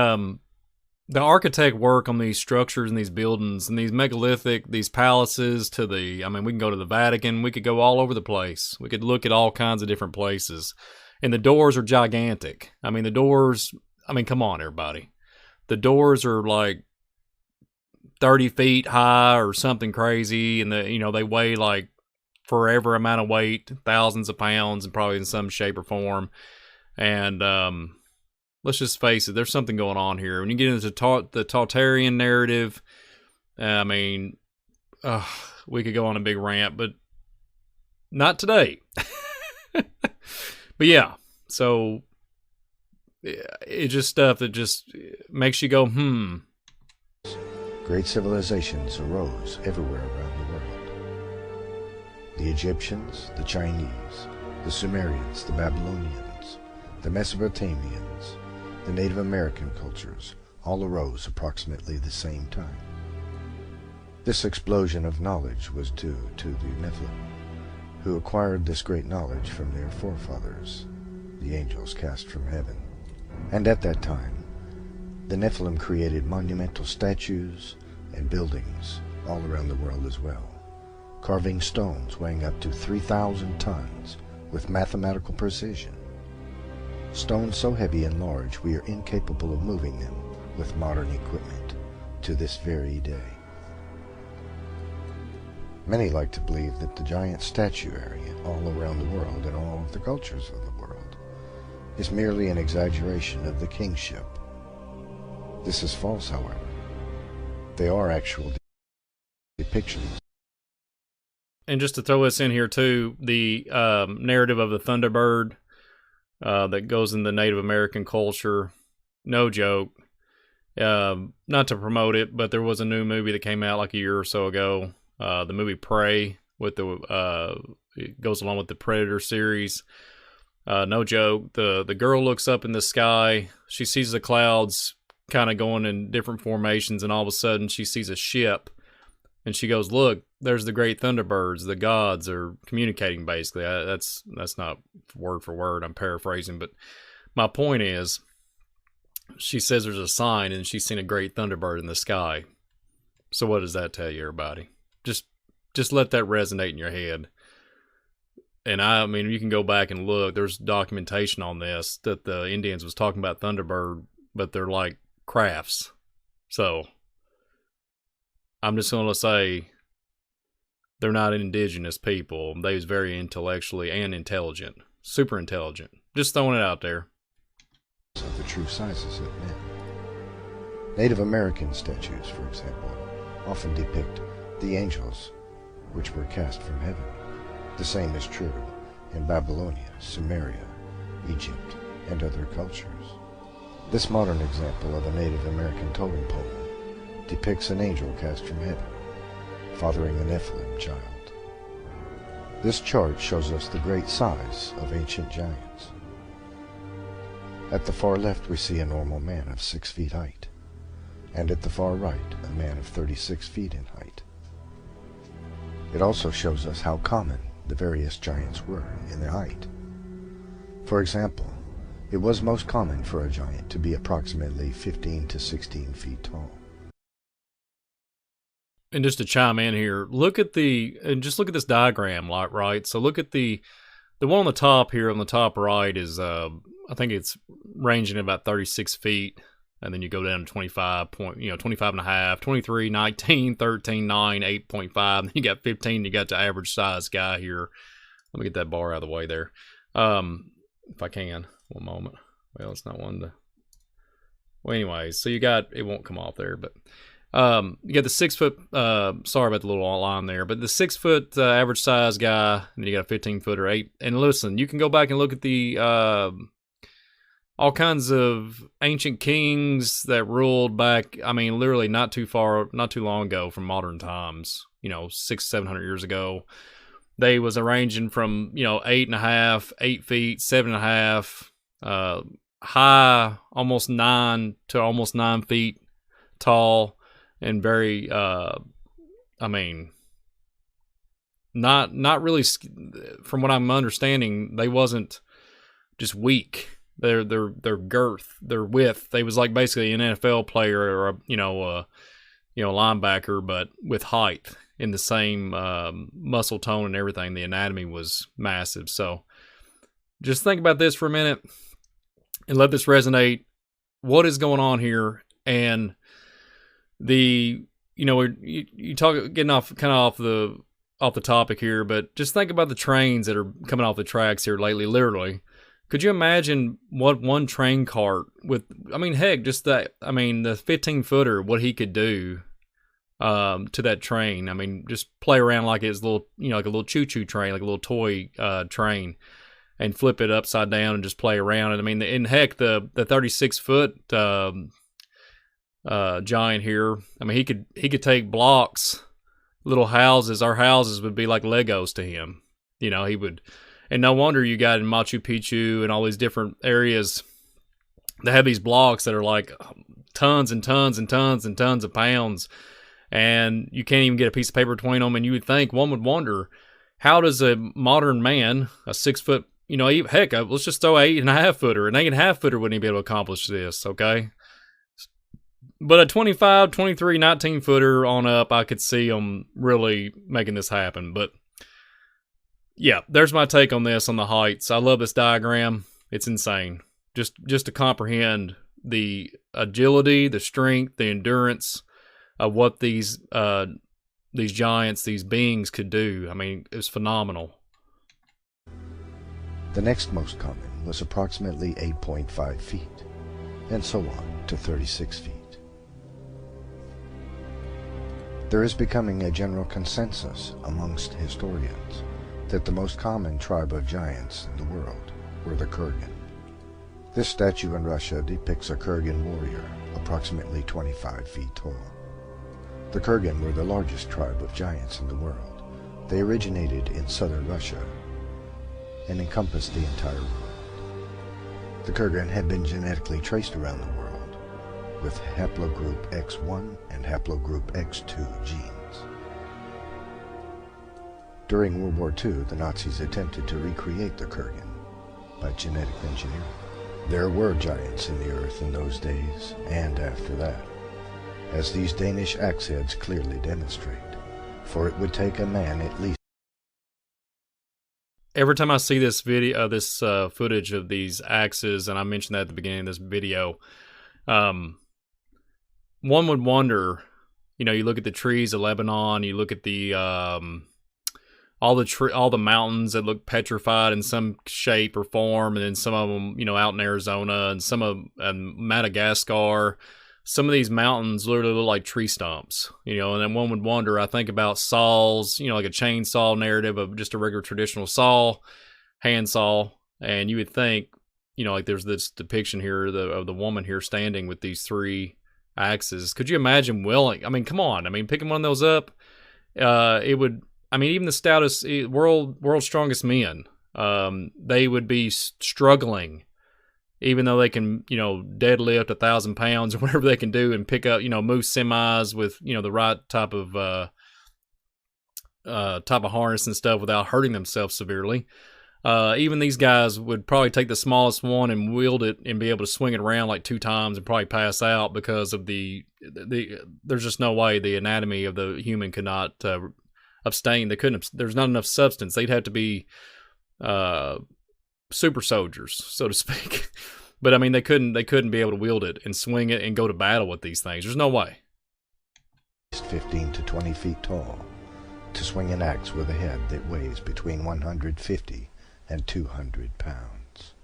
architect work on these structures and these buildings and these megalithic, these palaces to the, I mean, we can go to the Vatican, we could go all over the place. We could look at all kinds of different places. And the doors are gigantic. I mean, the doors, I mean, come on, everybody. The doors are like 30 feet high or something crazy, and you know, they weigh like forever amount of weight, thousands of pounds, and probably in some shape or form. And let's just face it, there's something going on here. When you get into the Tartarian narrative, I mean, we could go on a big rant, but not today. But yeah, so it's just stuff that just makes you go,
Great civilizations arose everywhere around the world. The Egyptians, the Chinese, the Sumerians, the Babylonians, the Mesopotamians, the Native American cultures all arose approximately the same time. This explosion of knowledge was due to the Nephilim, who acquired this great knowledge from their forefathers, the angels cast from heaven. And at that time, the Nephilim created monumental statues and buildings all around the world as well, carving stones weighing up to 3,000 tons with mathematical precision. Stones so heavy and large we are incapable of moving them with modern equipment to this very day. Many like to believe that the giant statuary all around the world and all of the cultures of the world is merely an exaggeration of the kingship. This is false, however. They are actual depictions.
And just to throw this in here too, the narrative of the Thunderbird that goes in the Native American culture, no joke. Not to promote it, but there was a new movie that came out like a year or so ago. The movie Prey with it goes along with the Predator series. No joke. The girl looks up in the sky. She sees the clouds kind of going in different formations, and all of a sudden she sees a ship, and she goes, "Look, there's the great thunderbirds. The gods are communicating." Basically, that's not word for word. I'm paraphrasing, but my point is, she says there's a sign, and she's seen a great thunderbird in the sky. So what does that tell you, everybody? Just let that resonate in your head. And I mean, you can go back and look. There's documentation on this that the Indians was talking about thunderbird, but they're like crafts. So I'm just going to say they're not indigenous people. They was very intellectually and intelligent, super intelligent. Just throwing it out there.
Of the true sizes of men. Native American statues, for example, often depict the angels which were cast from heaven. The same is true in Babylonia, Sumeria, Egypt, and other cultures. This modern example of a Native American totem pole depicts an angel cast from heaven, fathering a Nephilim child. This chart shows us the great size of ancient giants. At the far left we see a normal man of 6 feet height, and at the far right a man of 36 feet in height. It also shows us how common the various giants were in their height. For example, it was most common for a giant to be approximately 15 to 16 feet tall.
And just to chime in here, look at this diagram, right? So look at the one on the top here, on the top right is, I think it's ranging about 36 feet. And then you go down to 25 and a half, 23, 19, 13, 9, 8.5. Then you got 15, you got the average size guy here. Let me get that bar out of the way there. If I can, one moment. Well, it's not one to, well, anyways, so you got, it won't come off there, but you got the 6 foot, sorry about the little line there, but the 6 foot average size guy, and then you got a 15 foot or 8. And listen, you can go back and look at the, all kinds of ancient kings that ruled back, I mean, literally not too long ago from modern times, 600-700 years ago. They was ranging from, 8.5, 8 feet, 7.5, high, almost 9 to almost 9 feet tall, and very, not really, from what I'm understanding, they wasn't just weak. Their girth, their width. They was like basically an NFL player or a linebacker, but with height in the same muscle tone and everything. The anatomy was massive. So just think about this for a minute and let this resonate. What is going on here? And you talk getting off the topic here, but just think about the trains that are coming off the tracks here lately. Literally. Could you imagine what one train cart with, just that, the 15-footer, what he could do to that train? Just play around like it's like a little choo-choo train, like a little toy train, and flip it upside down and just play around. And and heck, the 36-foot giant here, he could take blocks, little houses. Our houses would be like Legos to him. He would. And no wonder you got in Machu Picchu and all these different areas that have these blocks that are like tons and tons and tons and tons of pounds. And you can't even get a piece of paper between them. And one would wonder, how does a modern man, a 6 foot, heck, let's just throw an 8.5 footer. An 8.5 footer wouldn't even be able to accomplish this, okay? But a 25, 23, 19 footer on up, I could see them really making this happen. But yeah, there's my take on this on the heights. I love this diagram. It's insane. Just to comprehend the agility, the strength, the endurance of what these giants, these beings could do. It was phenomenal.
The next most common was approximately 8.5 feet, and so on to 36 feet. There is becoming a general consensus amongst historians that the most common tribe of giants in the world were the Kurgan. This statue in Russia depicts a Kurgan warrior, approximately 25 feet tall. The Kurgan were the largest tribe of giants in the world. They originated in southern Russia and encompassed the entire world. The Kurgan had been genetically traced around the world with haplogroup X1 and haplogroup X2 genes. During World War II, the Nazis attempted to recreate the Kurgan by genetic engineering. There were giants in the earth in those days and after that, as these Danish axe heads clearly demonstrate, for it would take a man at least.
Every time I see this video, this footage of these axes, and I mentioned that at the beginning of this video, one would wonder, you know, you look at the trees of Lebanon, you look at the all the mountains that look petrified in some shape or form, and then some of them, you know, out in Arizona, and some of Madagascar. Some of these mountains literally look like tree stumps, you know, and then one would wonder, I think about saws, you know, like a chainsaw narrative of just a regular traditional saw, hand saw, and you would think, you know, like there's this depiction here of the woman here standing with these three axes. Could you imagine willing? I mean, come on. I mean, picking one of those up, it would. I mean, even the stoutest world's strongest men, they would be struggling, even though they can, you know, deadlift 1,000 pounds or whatever they can do and pick up, you know, move semis with, you know, the right type of harness and stuff without hurting themselves severely. Even these guys would probably take the smallest one and wield it and be able to swing it around like 2 times and probably pass out because of there's just no way the anatomy of the human could not abstain. They couldn't. There's not enough substance. They'd have to be super soldiers, so to speak. But I mean, they couldn't be able to wield it and swing it and go to battle with these things. There's no way.
15 to 20 feet tall to swing an axe with a head that weighs between 150 and 200 pounds.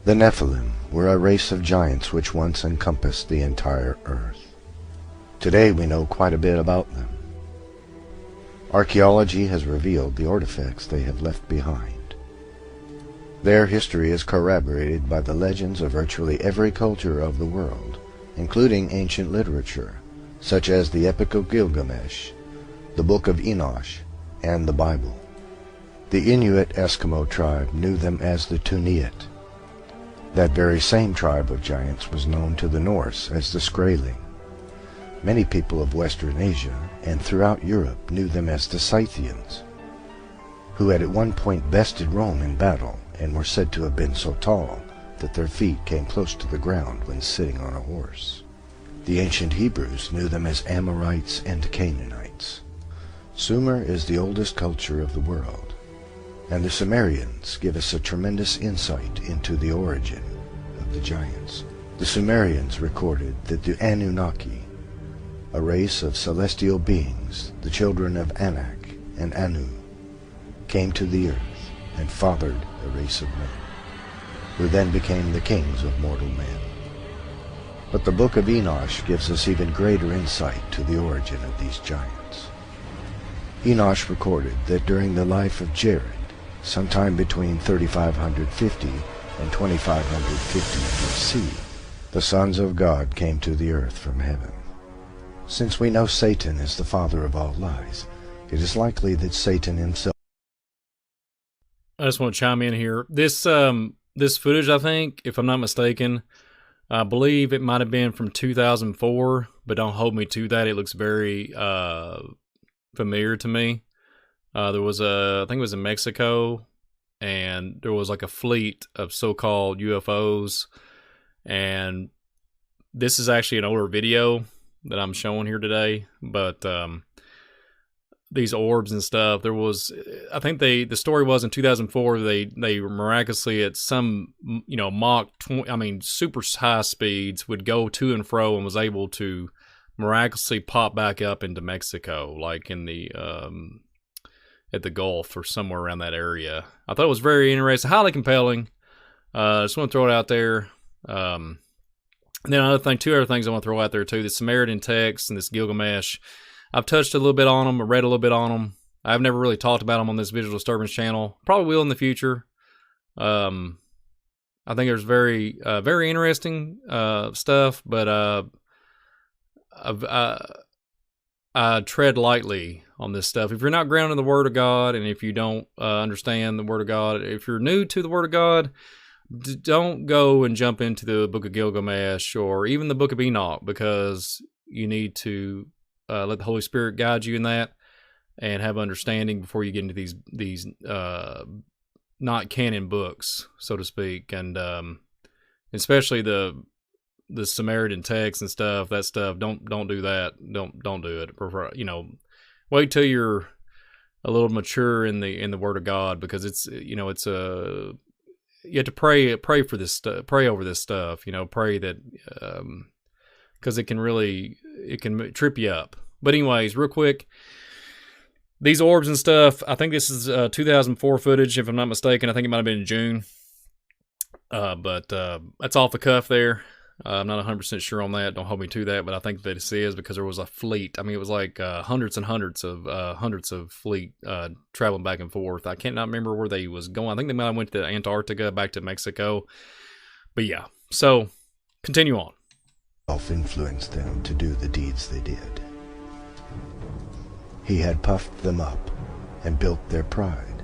The Nephilim were a race of giants which once encompassed the entire earth. Today we know quite a bit about them. Archaeology has revealed the artifacts they have left behind. Their history is corroborated by the legends of virtually every culture of the world, including ancient literature, such as the Epic of Gilgamesh, the Book of Enosh, and the Bible. The Inuit Eskimo tribe knew them as the Tuniat. That very same tribe of giants was known to the Norse as the Skraeling. Many people of Western Asia and throughout Europe knew them as the Scythians, who had at one point bested Rome in battle and were said to have been so tall that their feet came close to the ground when sitting on a horse. The ancient Hebrews knew them as Amorites and Canaanites. Sumer is the oldest culture of the world, and the Sumerians give us a tremendous insight into the origin of the giants. The Sumerians recorded that the Anunnaki, a race of celestial beings, the children of Anak and Anu, came to the earth and fathered a race of men, who then became the kings of mortal men. But the Book of Enosh gives us even greater insight to the origin of these giants. Enosh recorded that during the life of Jared, sometime between 3550 and 2550 BC, the sons of God came to the earth from heaven. Since we know Satan is the father of all lies, it is likely that Satan himself...
I just want to chime in here. This footage, I think, if I'm not mistaken, I believe it might have been from 2004, but don't hold me to that. It looks very familiar to me. There was I think it was in Mexico, and there was like a fleet of so-called UFOs, and this is actually an older video that I'm showing here today, but these orbs and stuff. There was, I think the story was in 2004 they miraculously at some Mach 20, super high speeds would go to and fro and was able to miraculously pop back up into Mexico, like in the at the Gulf or somewhere around that area. I thought it was very interesting, highly compelling. Just want to throw it out there. And then another thing, two other things I want to throw out there too: the Samaritan text and this Gilgamesh. I've touched a little bit on them. I read a little bit on them. I've never really talked about them on this Visual Disturbance channel. Probably will in the future. I think there's very interesting stuff, but I tread lightly on this stuff. If you're not grounded in the Word of God, and if you don't understand the Word of God, if you're new to the Word of God, don't go and jump into the Book of Gilgamesh or even the Book of Enoch, because you need to let the Holy Spirit guide you in that and have understanding before you get into these not canon books, so to speak, and especially the Samaritan text and stuff. That stuff, don't do that. Don't do it. Wait till you're a little mature in the Word of God, because it's you have to pray for this stuff, pray over this stuff. Pray that because it can trip you up. But anyways, real quick, these orbs and stuff, I think this is 2004 footage, if I'm not mistaken. I think it might have been in June. But that's off the cuff there. I'm not 100% sure on that. Don't hold me to that, but I think that it is, because there was a fleet. It was like hundreds and hundreds of fleet traveling back and forth. I cannot remember where they was going. I think they might have went to Antarctica, back to Mexico. But yeah, so continue on.
Influenced them to do the deeds they did. He had puffed them up and built their pride,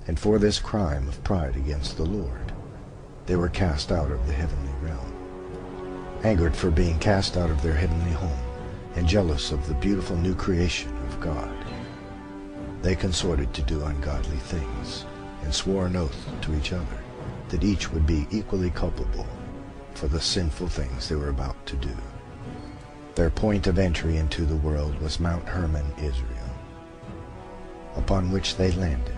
and for this crime of pride against the Lord, they were cast out of the heavenly realm. Angered for being cast out of their heavenly home, and jealous of the beautiful new creation of God, they consorted to do ungodly things, and swore an oath to each other that each would be equally culpable for the sinful things they were about to do. Their point of entry into the world was Mount Hermon, Israel, upon which they landed.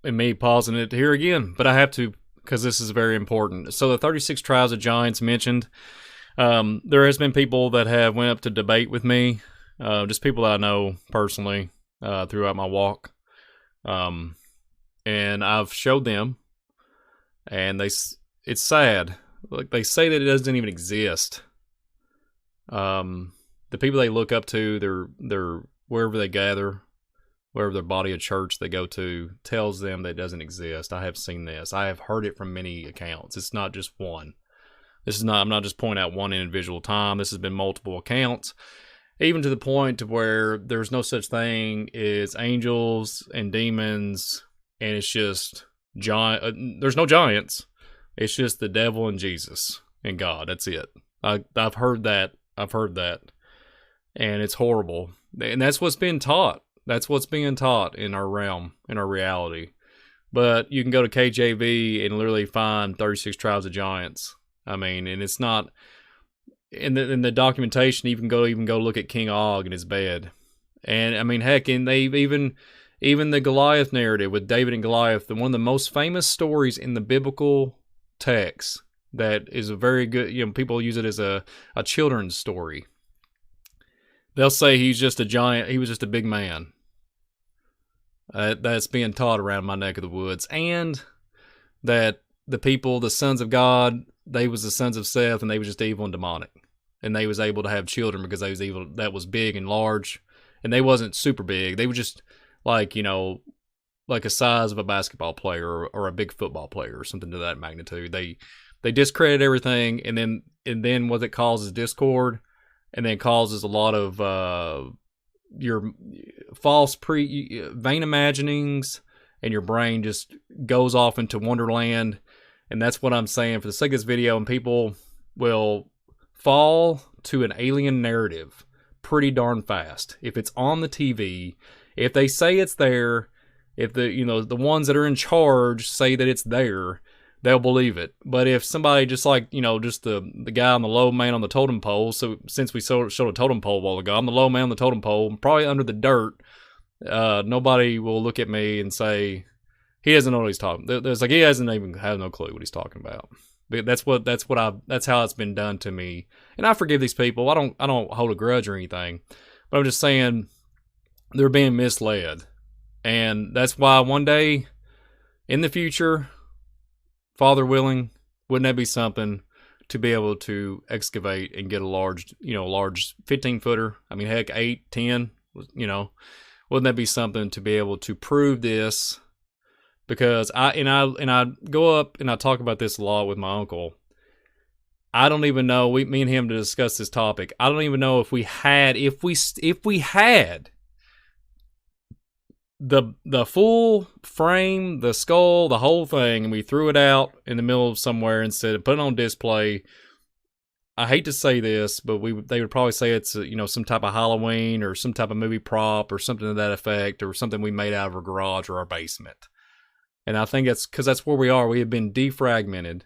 And me pausing it here again, but I have to, because this is very important. So the 36 tribes of giants mentioned, there has been people that have went up to debate with me, just people that I know personally throughout my walk, and I've showed them, and it's sad. Like, they say that it doesn't even exist. The people they look up to, they're wherever they gather, wherever their body of church they go to, tells them that it doesn't exist. I have seen this. I have heard it from many accounts. It's not just one. I'm not just pointing out one individual time. This has been multiple accounts, even to the point to where there's no such thing as angels and demons, and it's just giant. There's no giants. It's just the devil and Jesus and God. That's it. I've heard that. And it's horrible. And that's what's being taught. That's what's being taught in our realm, in our reality. But you can go to KJV and literally find 36 tribes of giants. And it's not in the documentation. You can go look at King Og in his bed, and heck, and they've even the Goliath narrative with David and Goliath, one of the most famous stories in the biblical text. That is a very good. People use it as a children's story. They'll say he's just a giant. He was just a big man. That's being taught around my neck of the woods, and that the people, the sons of God, they was the sons of Seth, and they was just evil and demonic, and they was able to have children because they was evil. That was big and large, and they wasn't super big. They were just like like a size of a basketball player or a big football player or something to that magnitude. They discredit everything, and then what it causes discord, and then causes a lot of your false vain imaginings, and your brain just goes off into wonderland. And that's what I'm saying for the sake of this video. And people will fall to an alien narrative pretty darn fast if it's on the TV. If they say it's there, if the ones that are in charge say that it's there, they'll believe it. But if somebody just like, you know, just the guy on the low man on the totem pole, so since we showed a totem pole a while ago, I'm the low man on the totem pole, I'm probably under the dirt, nobody will look at me and say, he doesn't know what he's talking about. There's like, he has no clue what he's talking about. That's how it's been done to me. And I forgive these people. I don't hold a grudge or anything, but I'm just saying they're being misled. And that's why one day in the future, Father willing, wouldn't that be something to be able to excavate and get a large 15 footer? I mean, heck, 8, 10, you know, wouldn't that be something to be able to prove this? Because I go up and I talk about this a lot with my uncle. I don't even know, me and him to discuss this topic. I don't even know if we had the full frame, the skull, the whole thing, and we threw it out in the middle of somewhere and said, put it on display. I hate to say this, but they would probably say it's some type of Halloween or some type of movie prop or something to that effect, or something we made out of our garage or our basement. And I think that's because that's where we are. We have been defragmented,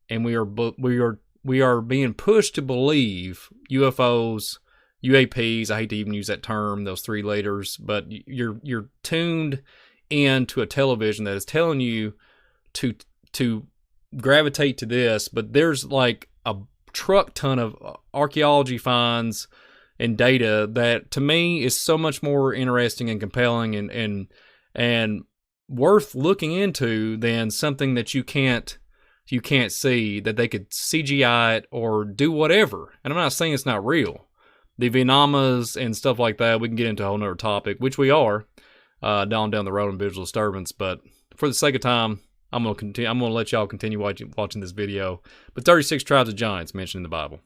and we are being pushed to believe UFOs, UAPs. I hate to even use that term, those 3 letters, but you're tuned into a television that is telling you to gravitate to this. But there's like a truck ton of archaeology finds and data that to me is so much more interesting and compelling and worth looking into than something that you can't see, that they could CGI it or do whatever. And I'm not saying it's not real. The Vietnamas and stuff like that, we can get into a whole nother topic, which we are down the road in visual disturbance. But for the sake of time, I'm gonna let y'all continue watching this video. But 36 tribes of giants mentioned in the Bible.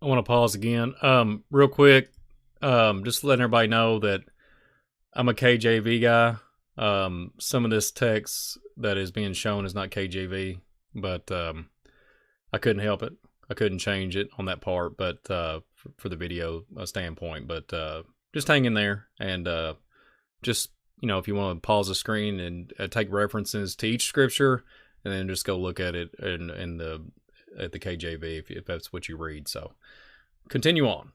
I want to pause again. Real quick, just letting everybody know that I'm a KJV guy. Some of this text that is being shown is not KJV, but I couldn't help it. I couldn't change it on that part, but for the video standpoint. But just hang in there, and just if you want to pause the screen and take references to each scripture, and then just go look at it at the KJV if that's what you read. So continue on.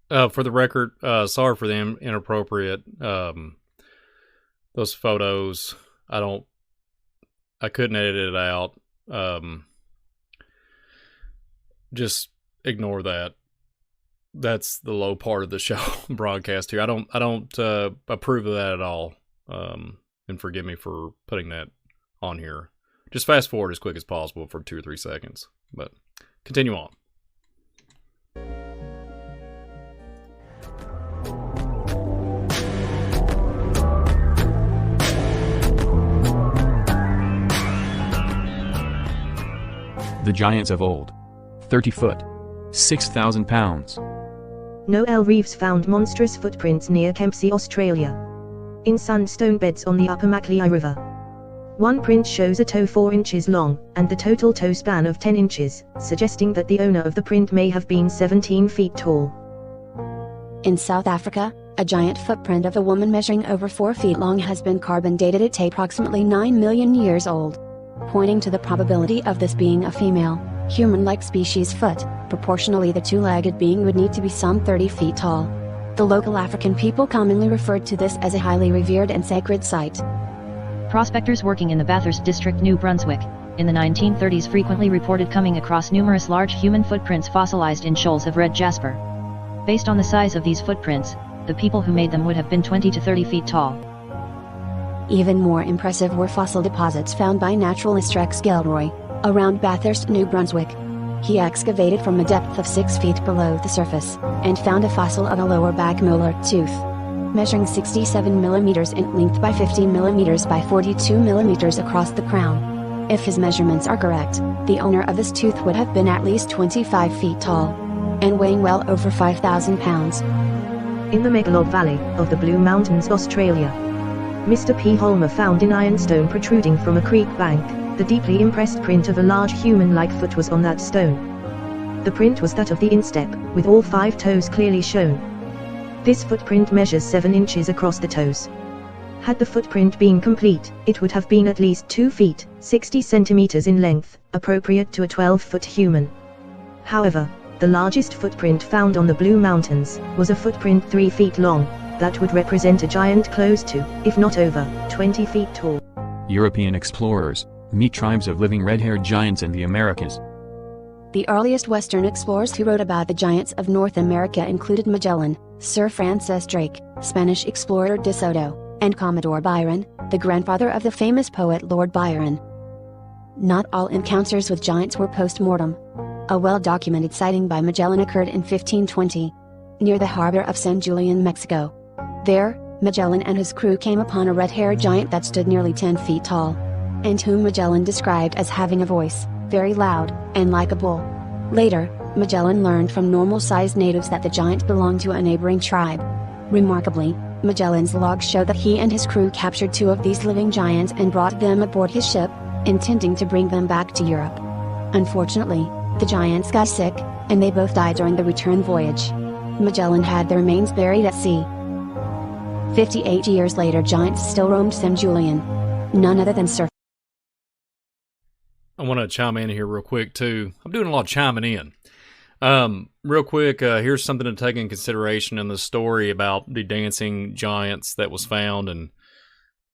For the record, sorry for them inappropriate. Those photos, I couldn't edit it out. Just ignore that. That's the low part of the show broadcast here. I don't approve of that at all. And forgive me for putting that on here. Just fast forward as quick as possible for 2 or 3 seconds. But continue on.
The giants of old. 30 foot. 6,000 pounds.
Noel Reeves found monstrous footprints near Kempsey, Australia, in sandstone beds on the Upper Macleay River. One print shows a toe 4 inches long, and the total toe span of 10 inches, suggesting that the owner of the print may have been 17 feet tall.
In South Africa, a giant footprint of a woman measuring over 4 feet long has been carbon dated at approximately 9 million years old, pointing to the probability of this being a female, human-like species foot. Proportionally, the two-legged being would need to be some 30 feet tall. The local African people commonly referred to this as a highly revered and sacred site.
Prospectors working in the Bathurst district, New Brunswick, in the 1930s frequently reported coming across numerous large human footprints fossilized in shoals of red jasper. Based on the size of these footprints, the people who made them would have been 20 to 30 feet tall.
Even more impressive were fossil deposits found by naturalist Rex Gilroy, around Bathurst, New Brunswick. He excavated from a depth of 6 feet below the surface, and found a fossil of a lower back molar tooth, measuring 67 millimeters in length by 50 millimeters by 42 millimeters across the crown. If his measurements are correct, the owner of this tooth would have been at least 25 feet tall, and weighing well over 5,000 pounds.
In the Megalog Valley of the Blue Mountains, Australia, Mr. P. Holmer found an ironstone protruding from a creek bank. The deeply impressed print of a large human-like foot was on that stone. The print was that of the instep, with all 5 toes clearly shown. This footprint measures 7 inches across the toes. Had the footprint been complete, it would have been at least 2 feet, 60 centimeters in length, appropriate to a 12-foot human. However, the largest footprint found on the Blue Mountains was a footprint 3 feet long, that would represent a giant close to, if not over, 20 feet tall.
European explorers meet tribes of living red-haired giants in the Americas.
The earliest Western explorers who wrote about the giants of North America included Magellan, Sir Francis Drake, Spanish explorer De Soto, and Commodore Byron, the grandfather of the famous poet Lord Byron. Not all encounters with giants were post-mortem. A well-documented sighting by Magellan occurred in 1520, near the harbor of San Julian, Mexico. There, Magellan and his crew came upon a red-haired giant that stood nearly 10 feet tall, and whom Magellan described as having a voice, very loud, and like a bull. Later, Magellan learned from normal-sized natives that the giant belonged to a neighboring tribe. Remarkably, Magellan's logs show that he and his crew captured 2 of these living giants and brought them aboard his ship, intending to bring them back to Europe. Unfortunately, the giants got sick, and they both died during the return voyage. Magellan had their remains buried at sea. 58 years later, giants still roamed San Julian. None other than Sir.
I want to chime in here real quick, too. I'm doing a lot of chiming in. Real quick, here's something to take in consideration in the story about the dancing giants that was found, and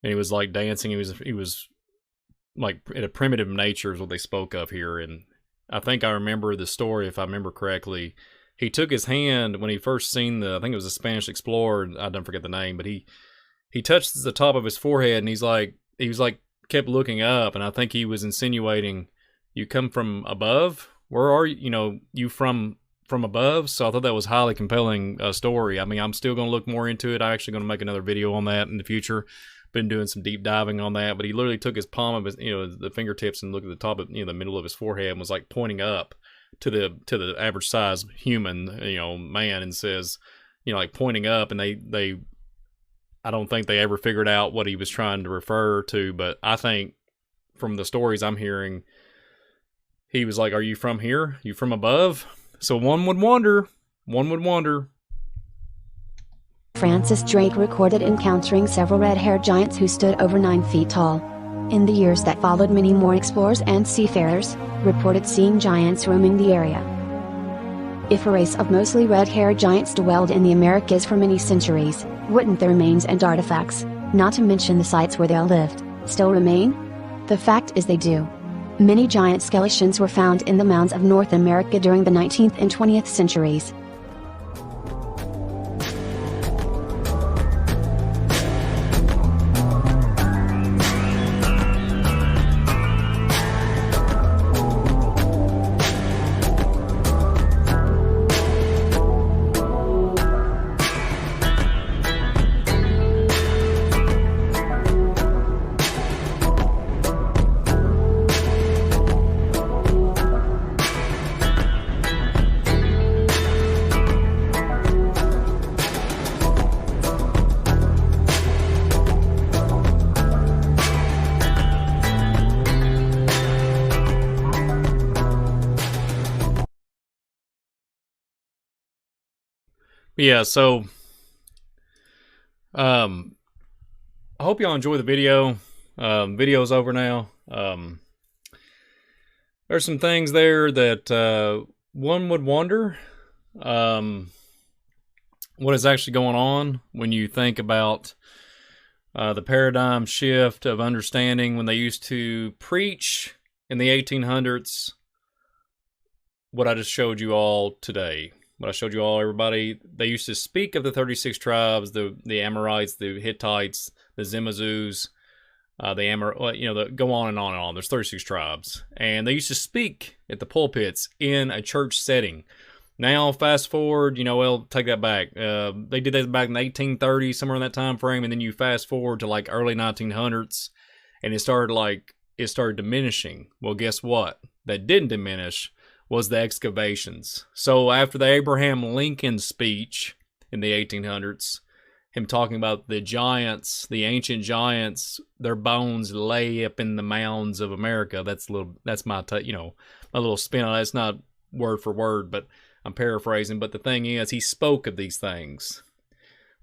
he was like dancing. He was like in a primitive nature is what they spoke of here, and I think I remember the story, if I remember correctly. He took his hand when he first seen I think it was a Spanish explorer, I don't forget the name, but he touched the top of his forehead, and he was like kept looking up, and I think he was insinuating, you come from above? Where are you? You know, you from above? So I thought that was highly compelling story. I mean, I'm still going to look more into it. I'm actually going to make another video on that in the future. Been doing some deep diving on that, but he literally took his palm of his, the fingertips and looked at the top of, the middle of his forehead and was like pointing up to the average size human, man, and says, like pointing up, and they I don't think they ever figured out what he was trying to refer to, but I think from the stories I'm hearing, he was like, are you from here? You from above? So one would wonder.
Francis Drake recorded encountering several red-haired giants who stood over 9 feet tall. In the years that followed, many more explorers and seafarers reported seeing giants roaming the area. If a race of mostly red-haired giants dwelled in the Americas for many centuries, wouldn't the remains and artifacts, not to mention the sites where they all lived, still remain? The fact is they do. Many giant skeletons were found in the mounds of North America during the 19th and 20th centuries.
Yeah, so I hope y'all enjoy the video. Video's over now. There's some things there that one would wonder what is actually going on when you think about the paradigm shift of understanding when they used to preach in the 1800s what I just showed you all today. What I showed you all, everybody, they used to speak of the 36 tribes, the Amorites, the Hittites, the Zimazus, go on and on and on. There's 36 tribes. And they used to speak at the pulpits in a church setting. Now, fast forward, take that back. They did that back in the 1830s, somewhere in that time frame, and then you fast forward to like early 1900s, and it started diminishing. Well, guess what? That didn't diminish was the excavations. So after the Abraham Lincoln speech in the 1800s, him talking about the giants, the ancient giants, their bones lay up in the mounds of America. That's my little spin on it. It's not word for word, but I'm paraphrasing. But the thing is, he spoke of these things.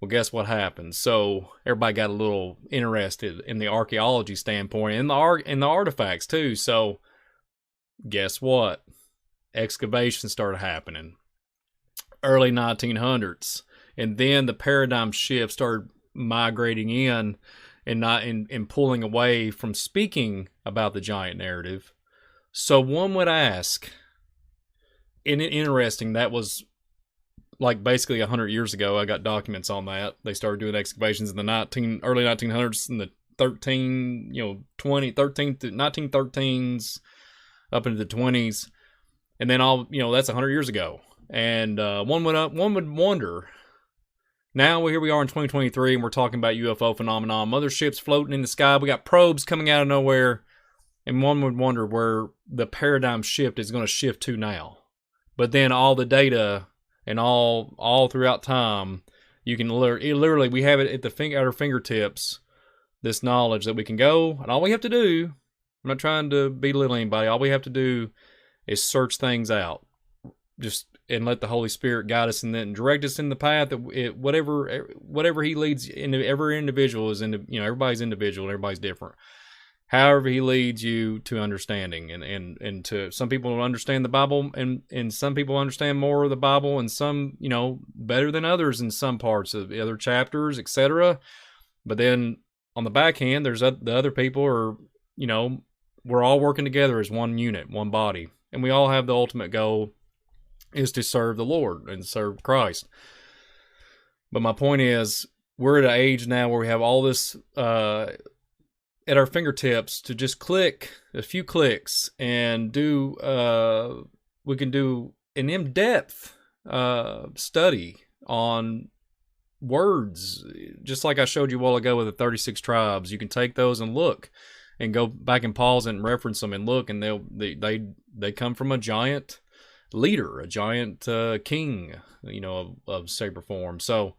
Well, guess what happened? So everybody got a little interested in the archaeology standpoint and the artifacts too. So guess what? Excavations started happening early 1900s, and then the paradigm shift started migrating in and not in pulling away from speaking about the giant narrative. So one would ask, and interesting, that was like basically 100 years ago. I got documents on that. They started doing excavations in the early 1900s, in the 1913s up into the 20s. And then that's 100 years ago. And one would wonder, now here we are in 2023, and we're talking about UFO phenomenon, motherships floating in the sky. We got probes coming out of nowhere. And one would wonder where the paradigm shift is going to shift to now. But then all the data and all throughout time, you can literally, we have it at our fingertips, this knowledge that we can go. And all we have to do, I'm not trying to belittle anybody, all we have to do is search things out, and let the Holy Spirit guide us and then direct us in the path that whatever He leads. Every individual is everybody's individual and everybody's different. However He leads you to understanding, and to some people understand the Bible, and some people understand more of the Bible, and some better than others in some parts of the other chapters, etc. But then on the back end, there's the other people are we're all working together as one unit, one body. And we all have the ultimate goal is to serve the Lord and serve Christ. But my point is, we're at an age now where we have all this at our fingertips to just click a few clicks and we can do an in-depth study on words, just like I showed you a while ago with the 36 tribes. You can take those and look and go back and pause and reference them and look, and they come from a giant leader, a giant king, of saber form. So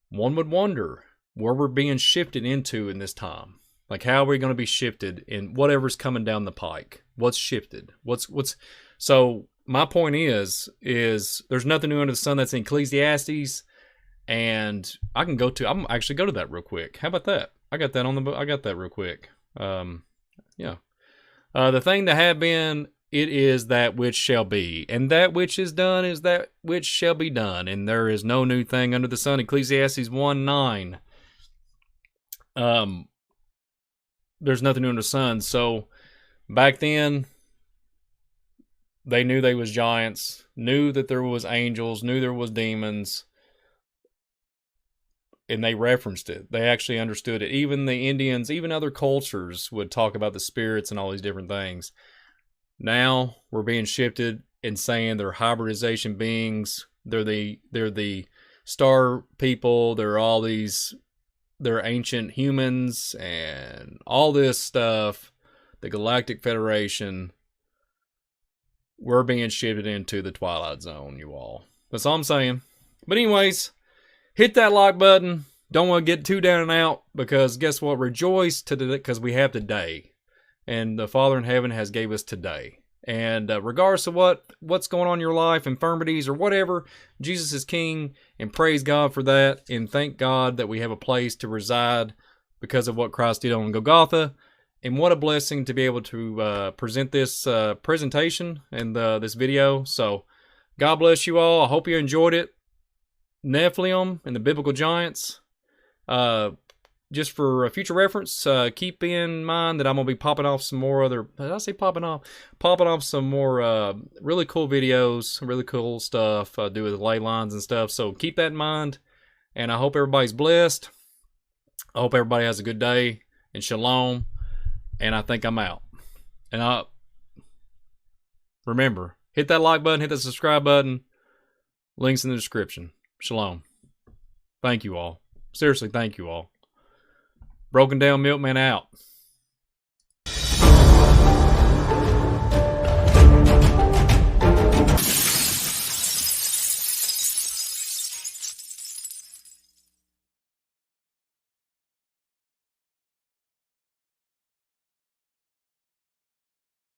one would wonder where we're being shifted into in this time. Like, how are we going to be shifted in whatever's coming down the pike? What's shifted? So my point is there's nothing new under the sun. That's in Ecclesiastes, and I'm actually go to that real quick. How about that? I got that real quick. The thing that had been it is that which shall be, and that which is done is that which shall be done, and there is no new thing under the sun. Ecclesiastes 1:9. There's nothing new under the sun. So back then, they knew they was giants, knew that there was angels, knew there was demons, and they referenced it. They actually understood it. Even the Indians, even other cultures would talk about the spirits and all these different things. Now we're being shifted and saying they're hybridization beings. They're the star people. They're ancient humans and all this stuff. The Galactic Federation. We're being shifted into the Twilight Zone, you all. That's all I'm saying. But anyways, hit that like button. Don't want to get too down and out, because guess what? Rejoice today, because we have today. And the Father in heaven has gave us today. And regardless of what's going on in your life, infirmities or whatever, Jesus is King, and praise God for that. And thank God that we have a place to reside because of what Christ did on Golgotha. And what a blessing to be able to present this presentation and this video. So God bless you all. I hope you enjoyed it. Nephilim and the biblical giants. Just for future reference, keep in mind that I'm going to be popping off some more other, did I say popping off? Popping off some more really cool videos, really cool stuff, do with ley lines and stuff. So keep that in mind, and I hope everybody's blessed. I hope everybody has a good day, and shalom, and I think I'm out. And remember, hit that like button, hit that subscribe button, links in the description. Shalom. Thank you all. Seriously, thank you all. Broken Down Milkman out.